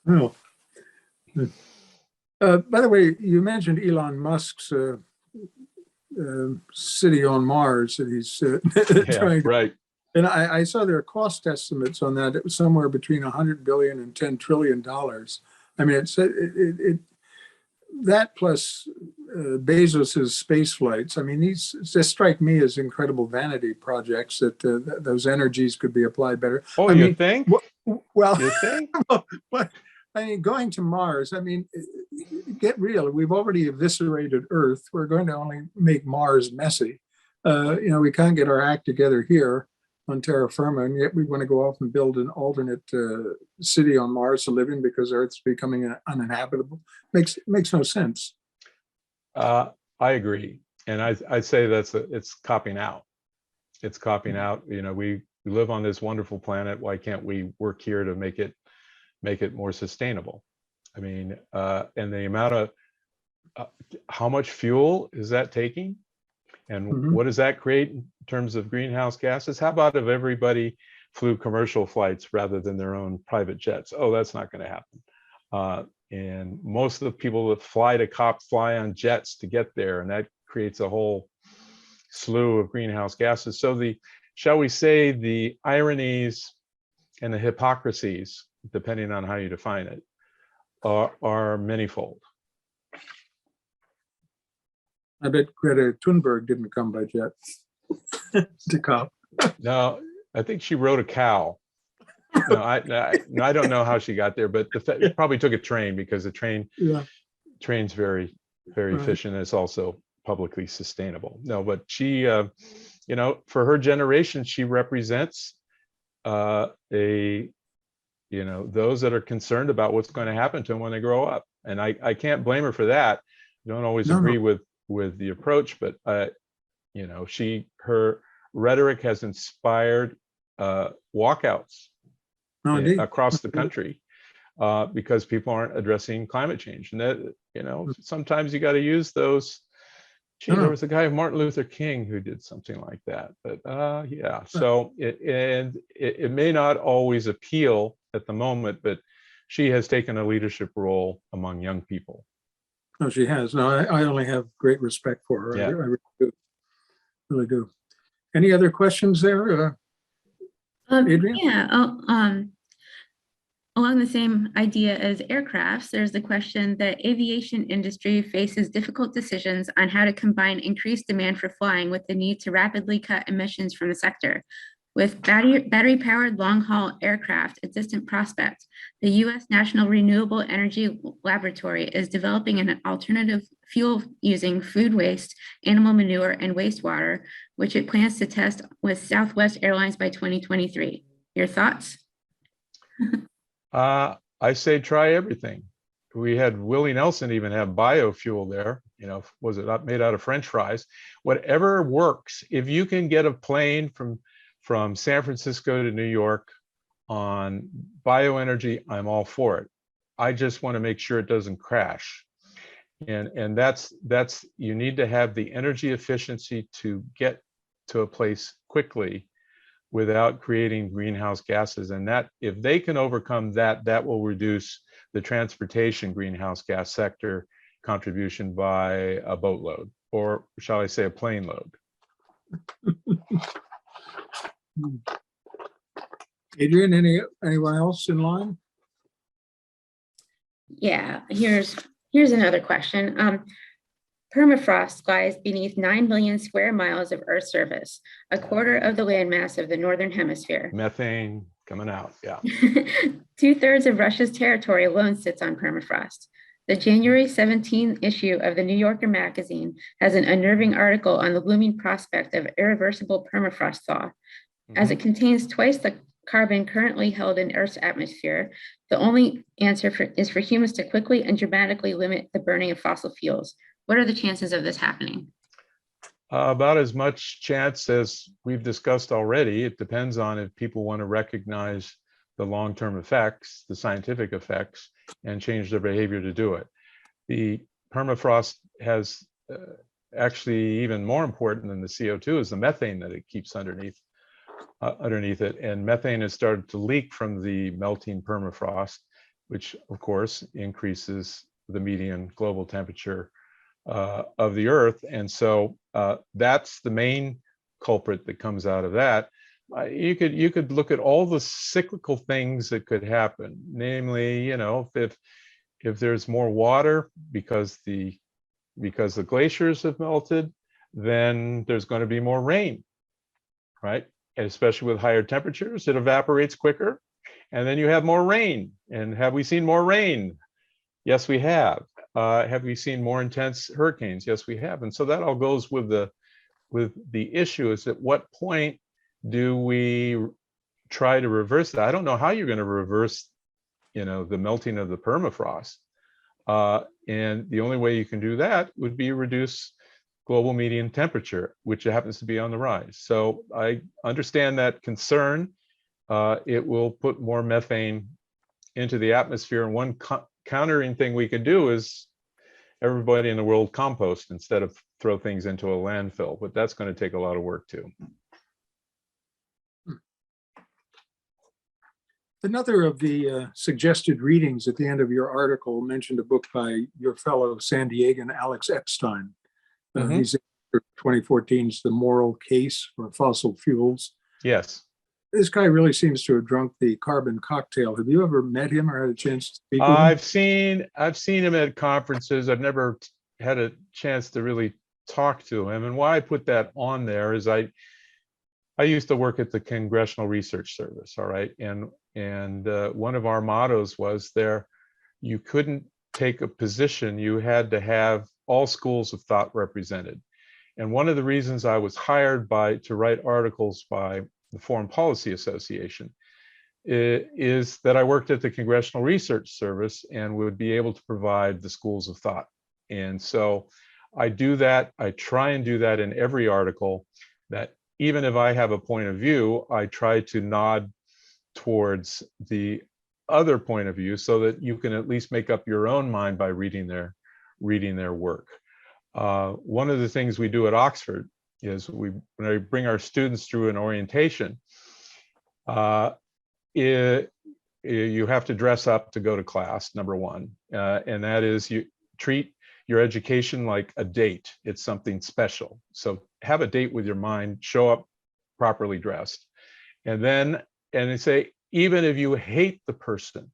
Well, by the way, you mentioned Elon Musk's city on Mars that he's trying to, right. And I saw their cost estimates on that. It was somewhere between 100 billion and $10 trillion. I mean, that plus Bezos's space flights. I mean, these just strike me as incredible vanity projects that those energies could be applied better. Oh, you think? Well, you think? But I mean, going to Mars, I mean, get real. We've already eviscerated Earth. We're going to only make Mars messy. We can't get our act together here on terra firma, and yet we want to go off and build an alternate city on Mars to live in because Earth's becoming uninhabitable. Makes no sense. I agree, and I say it's copping out. It's copping out. We live on this wonderful planet. Why can't we work here to make it more sustainable? I mean, and the amount of how much fuel is that taking? And what does that create in terms of greenhouse gases? How about if everybody flew commercial flights rather than their own private jets? Oh, that's not going to happen. And most of the people that fly to COP fly on jets to get there, and that creates a whole slew of greenhouse gases. So shall we say, the ironies and the hypocrisies, depending on how you define it, are manifold. I bet Greta Thunberg didn't come by jet to COP. No, I think she rode a cow. No, I don't know how she got there, but probably took a train, because the train's very, very Right. efficient. And it's also publicly sustainable. No, but she, for her generation, she represents those that are concerned about what's going to happen to them when they grow up. And I can't blame her for that. I don't always agree with the approach, but her rhetoric has inspired walkouts across the country because people aren't addressing climate change. And that, sometimes you got to use those. Gee, there was a guy, Martin Luther King, who did something like that. But yeah, so it may not always appeal at the moment, but she has taken a leadership role among young people. No, she has. No, I only have great respect for her. Yeah. I really do. Really do. Any other questions there, Adrian? Yeah. Along the same idea as aircrafts, there's the question that aviation industry faces difficult decisions on how to combine increased demand for flying with the need to rapidly cut emissions from the sector. With battery-powered long-haul aircraft a distant prospect, the U.S. National Renewable Energy Laboratory is developing an alternative fuel using food waste, animal manure, and wastewater, which it plans to test with Southwest Airlines by 2023. Your thoughts? I say try everything. We had Willie Nelson even have biofuel there. Was it made out of French fries? Whatever works. If you can get a plane from San Francisco to New York on bioenergy, I'm all for it. I just want to make sure it doesn't crash. And that's you need to have the energy efficiency to get to a place quickly without creating greenhouse gases. And that, if they can overcome that, that will reduce the transportation greenhouse gas sector contribution by a boatload, or shall I say a plane load. Adrian, anyone else in line? Yeah, here's another question. Permafrost lies beneath 9 million square miles of Earth's surface, a quarter of the landmass of the Northern Hemisphere. Methane coming out, yeah. 2/3 of Russia's territory alone sits on permafrost. The January 17 issue of the New Yorker magazine has an unnerving article on the looming prospect of irreversible permafrost thaw. As it contains twice the carbon currently held in Earth's atmosphere, the only answer is for humans to quickly and dramatically limit the burning of fossil fuels. What are the chances of this happening? About as much chance as we've discussed already. It depends on if people want to recognize the long-term effects, the scientific effects, and change their behavior to do it. The permafrost has actually even more important than the CO2 is the methane that it keeps underneath it. And methane has started to leak from the melting permafrost, which of course increases the median global temperature of the Earth. And so that's the main culprit that comes out of that. You could look at all the cyclical things that could happen. Namely, if there's more water because the glaciers have melted, then there's going to be more rain, right? And especially with higher temperatures, it evaporates quicker, and then you have more rain. And have we seen more rain? Yes, we have. Have we seen more intense hurricanes? Yes, we have. And so that all goes with the issue is at what point do we try to reverse that? I don't know how you're going to reverse, the melting of the permafrost. And the only way you can do that would be reduce global median temperature, which happens to be on the rise. So I understand that concern. It will put more methane into the atmosphere. And one countering thing we could do is everybody in the world compost instead of throw things into a landfill, but that's going to take a lot of work too. Another of the suggested readings at the end of your article mentioned a book by your fellow San Diegan, Alex Epstein. He's 2014's The Moral Case for Fossil Fuels. Yes. This guy really seems to have drunk the carbon cocktail. Have you ever met him or had a chance to speak with him? I've seen him at conferences. I've never had a chance to really talk to him. And why I put that on there is I used to work at the Congressional Research Service, all right? And one of our mottos was there, you couldn't take a position, you had to have all schools of thought represented. And one of the reasons I was hired to write articles by the Foreign Policy Association is that I worked at the Congressional Research Service and would be able to provide the schools of thought. And so I do that, I try and do that in every article, that even if I have a point of view, I try to nod towards the other point of view so that you can at least make up your own mind by reading their work. One of the things we do at Oxford is when I bring our students through an orientation, you have to dress up to go to class, number one. And that is, you treat your education like a date. It's something special. So have a date with your mind, show up properly dressed. And they say, even if you hate the person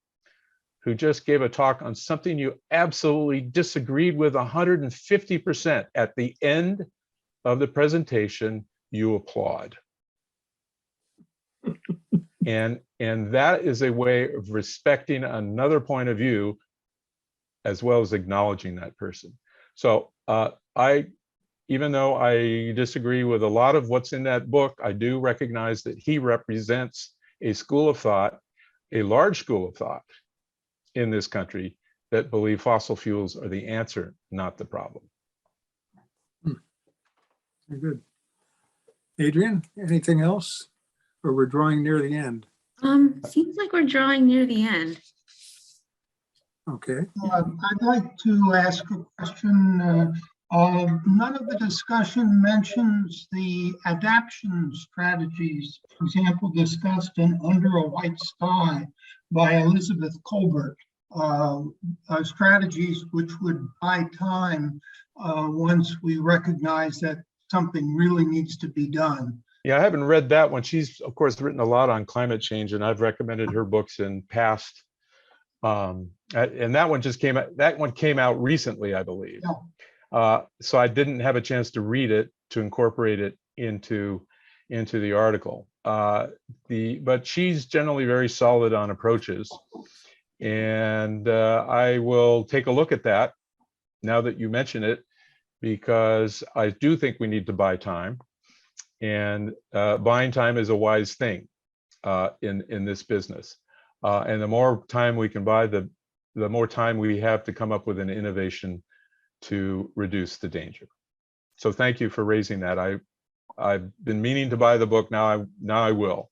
who just gave a talk on something you absolutely disagreed with 150%, at the end of the presentation, you applaud. And that is a way of respecting another point of view, as well as acknowledging that person. So even though I disagree with a lot of what's in that book, I do recognize that he represents a school of thought, a large school of thought in this country, that believe fossil fuels are the answer, not the problem. Very good. Adrian, anything else? Or we're drawing near the end? Seems like we're drawing near the end. Okay. I'd like to ask a question. None of the discussion mentions the adaptation strategies, for example, discussed in Under a White Sky by Elizabeth Colbert, strategies which would buy time once we recognize that something really needs to be done. Yeah, I haven't read that one. She's, of course, written a lot on climate change, and I've recommended her books in past. And that one just came out. That one came out recently, I believe. Yeah. So I didn't have a chance to read it, to incorporate it into the article. But she's generally very solid on approaches, and I will take a look at that now that you mention it, because I do think we need to buy time. And buying time is a wise thing in this business. And the more time we can buy, the more time we have to come up with an innovation to reduce the danger. So thank you for raising that. I've been meaning to buy the book. Now I will.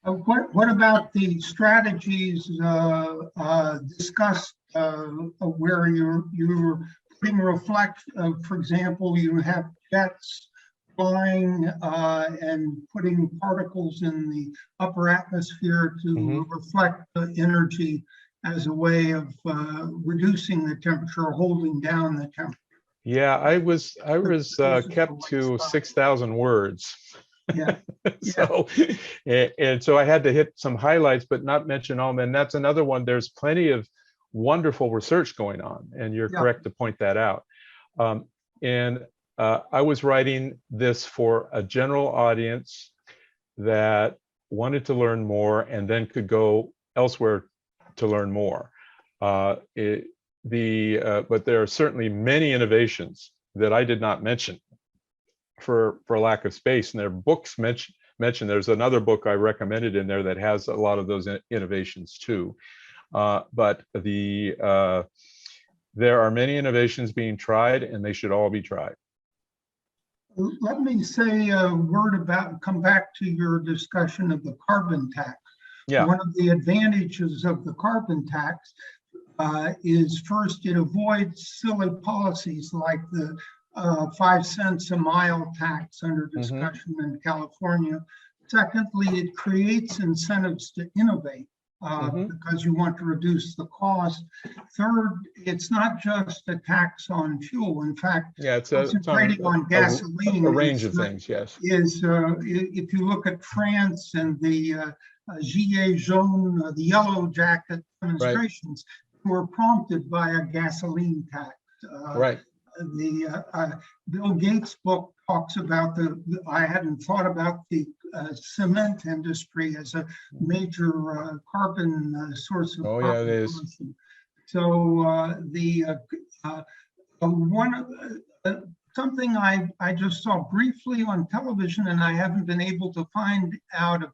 What about the strategies discussed where you're putting reflect? For example, you have jets flying and putting particles in the upper atmosphere to reflect the energy as a way of reducing the temperature, holding down the temperature. Yeah, I was kept to 6,000 words. Yeah. So, and so I had to hit some highlights, but not mention all. And that's another one. There's plenty of wonderful research going on, and you're correct to point that out. I was writing this for a general audience that wanted to learn more and then could go elsewhere to learn more. But there are certainly many innovations that I did not mention for lack of space, and their books mentioned. There's another book I recommended in there that has a lot of those innovations too. But there are many innovations being tried, and they should all be tried. Let me say a word come back to your discussion of the carbon tax. Yeah. One of the advantages of the carbon tax is, first, it avoids silly policies like the 5 cents a mile tax under discussion in California. Secondly, it creates incentives to innovate. because you want to reduce the cost. Third, it's not just a tax on fuel. In fact, Yeah, it's concentrating on gasoline a range of things, yes. If you look at France and the Gilets jaunes, the yellow jacket demonstrations, were prompted by a gasoline tax. Right. The Bill Gates book talks about I hadn't thought about the cement industry as a major carbon source of Oh, yeah, it is. pollution. So something I just saw briefly on television, and I haven't been able to find out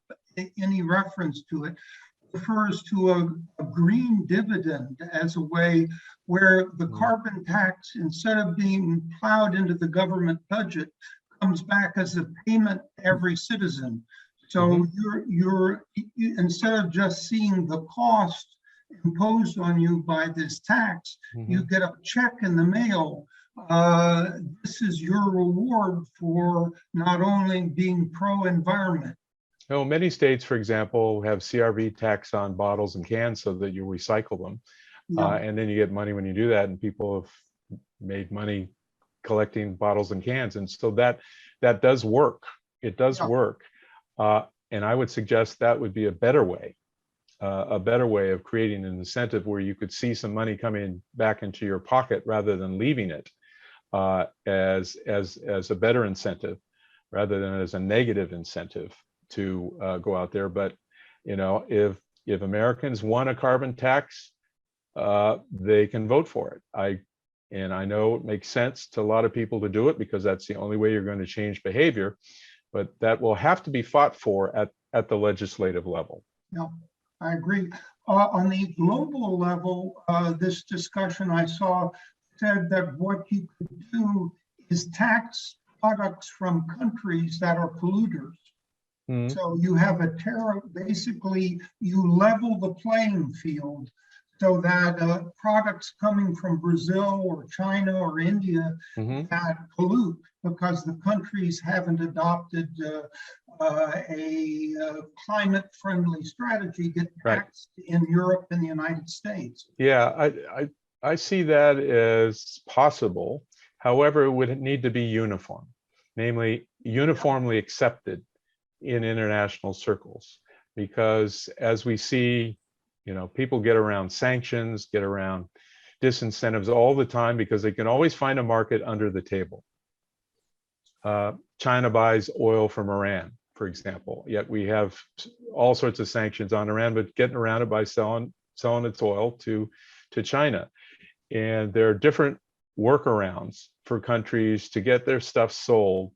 any reference to it, refers to a green dividend as a way where the carbon tax, instead of being plowed into the government budget, comes back as a payment to every citizen. So you're instead of just seeing the cost imposed on you by this tax, you get a check in the mail. This is your reward for not only being pro-environment. No, many states, for example, have CRV tax on bottles and cans so that you recycle them. And then you get money when you do that, and people have made money collecting bottles and cans. And so that does work. It does work. And I would suggest that would be a better way of creating an incentive where you could see some money coming back into your pocket rather than leaving it as a better incentive rather than as a negative incentive to go out there. But if Americans want a carbon tax, they can vote for it. I know it makes sense to a lot of people to do it because that's the only way you're going to change behavior, but that will have to be fought for at the legislative level. Yeah, I agree. On the global level, this discussion I saw said that what you could do is tax products from countries that are polluters. So you have a tariff, basically you level the playing field so that products coming from Brazil or China or India that pollute because the countries haven't adopted a climate-friendly strategy get taxed in Europe and the United States. Yeah, I see that as possible. However, it would need to be uniform, namely uniformly accepted in international circles, because as we see, people get around sanctions, get around disincentives all the time because they can always find a market under the table. China buys oil from Iran, for example, yet we have all sorts of sanctions on Iran, but getting around it by selling its oil to China. And there are different workarounds for countries to get their stuff sold,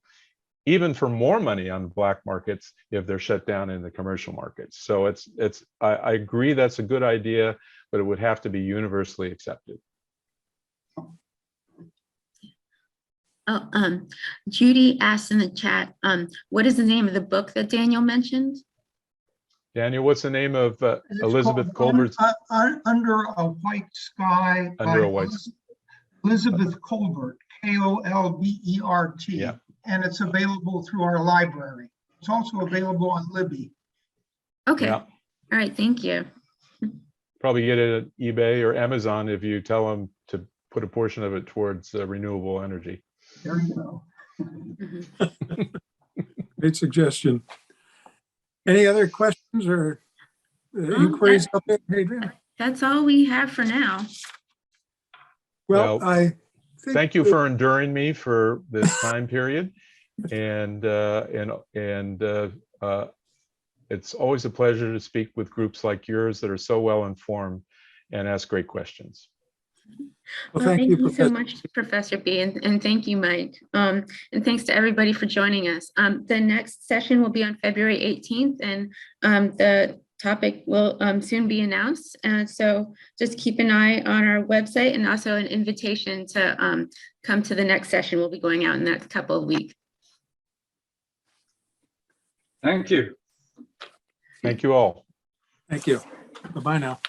even for more money on the black markets if they're shut down in the commercial markets. So I agree that's a good idea, but it would have to be universally accepted. Oh, Judy asked in the chat, what is the name of the book that Daniel mentioned? Daniel, what's the name of Elizabeth Kolbert's? Under a White Sky. Under a White Sky. Elizabeth Kolbert, Kolbert. Yeah. And it's available through our library. It's also available on Libby. Okay. Yeah. All right. Thank you. Probably get it at eBay or Amazon if you tell them to put a portion of it towards renewable energy. There you go. Great suggestion. Any other questions or inquiries up there, Adrian? That's all we have for now. Well, I think thank you for enduring me for this time period, and it's always a pleasure to speak with groups like yours that are so well informed and ask great questions. Well, Thank you so Professor. much, Professor B, and thank you, Mike. And thanks to everybody for joining us. The next session will be on February 18th, and the topic will soon be announced. So just keep an eye on our website, and also an invitation to come to the next session will be going out in the next couple of weeks. Thank you. Thank you all. Thank you. Bye-bye now.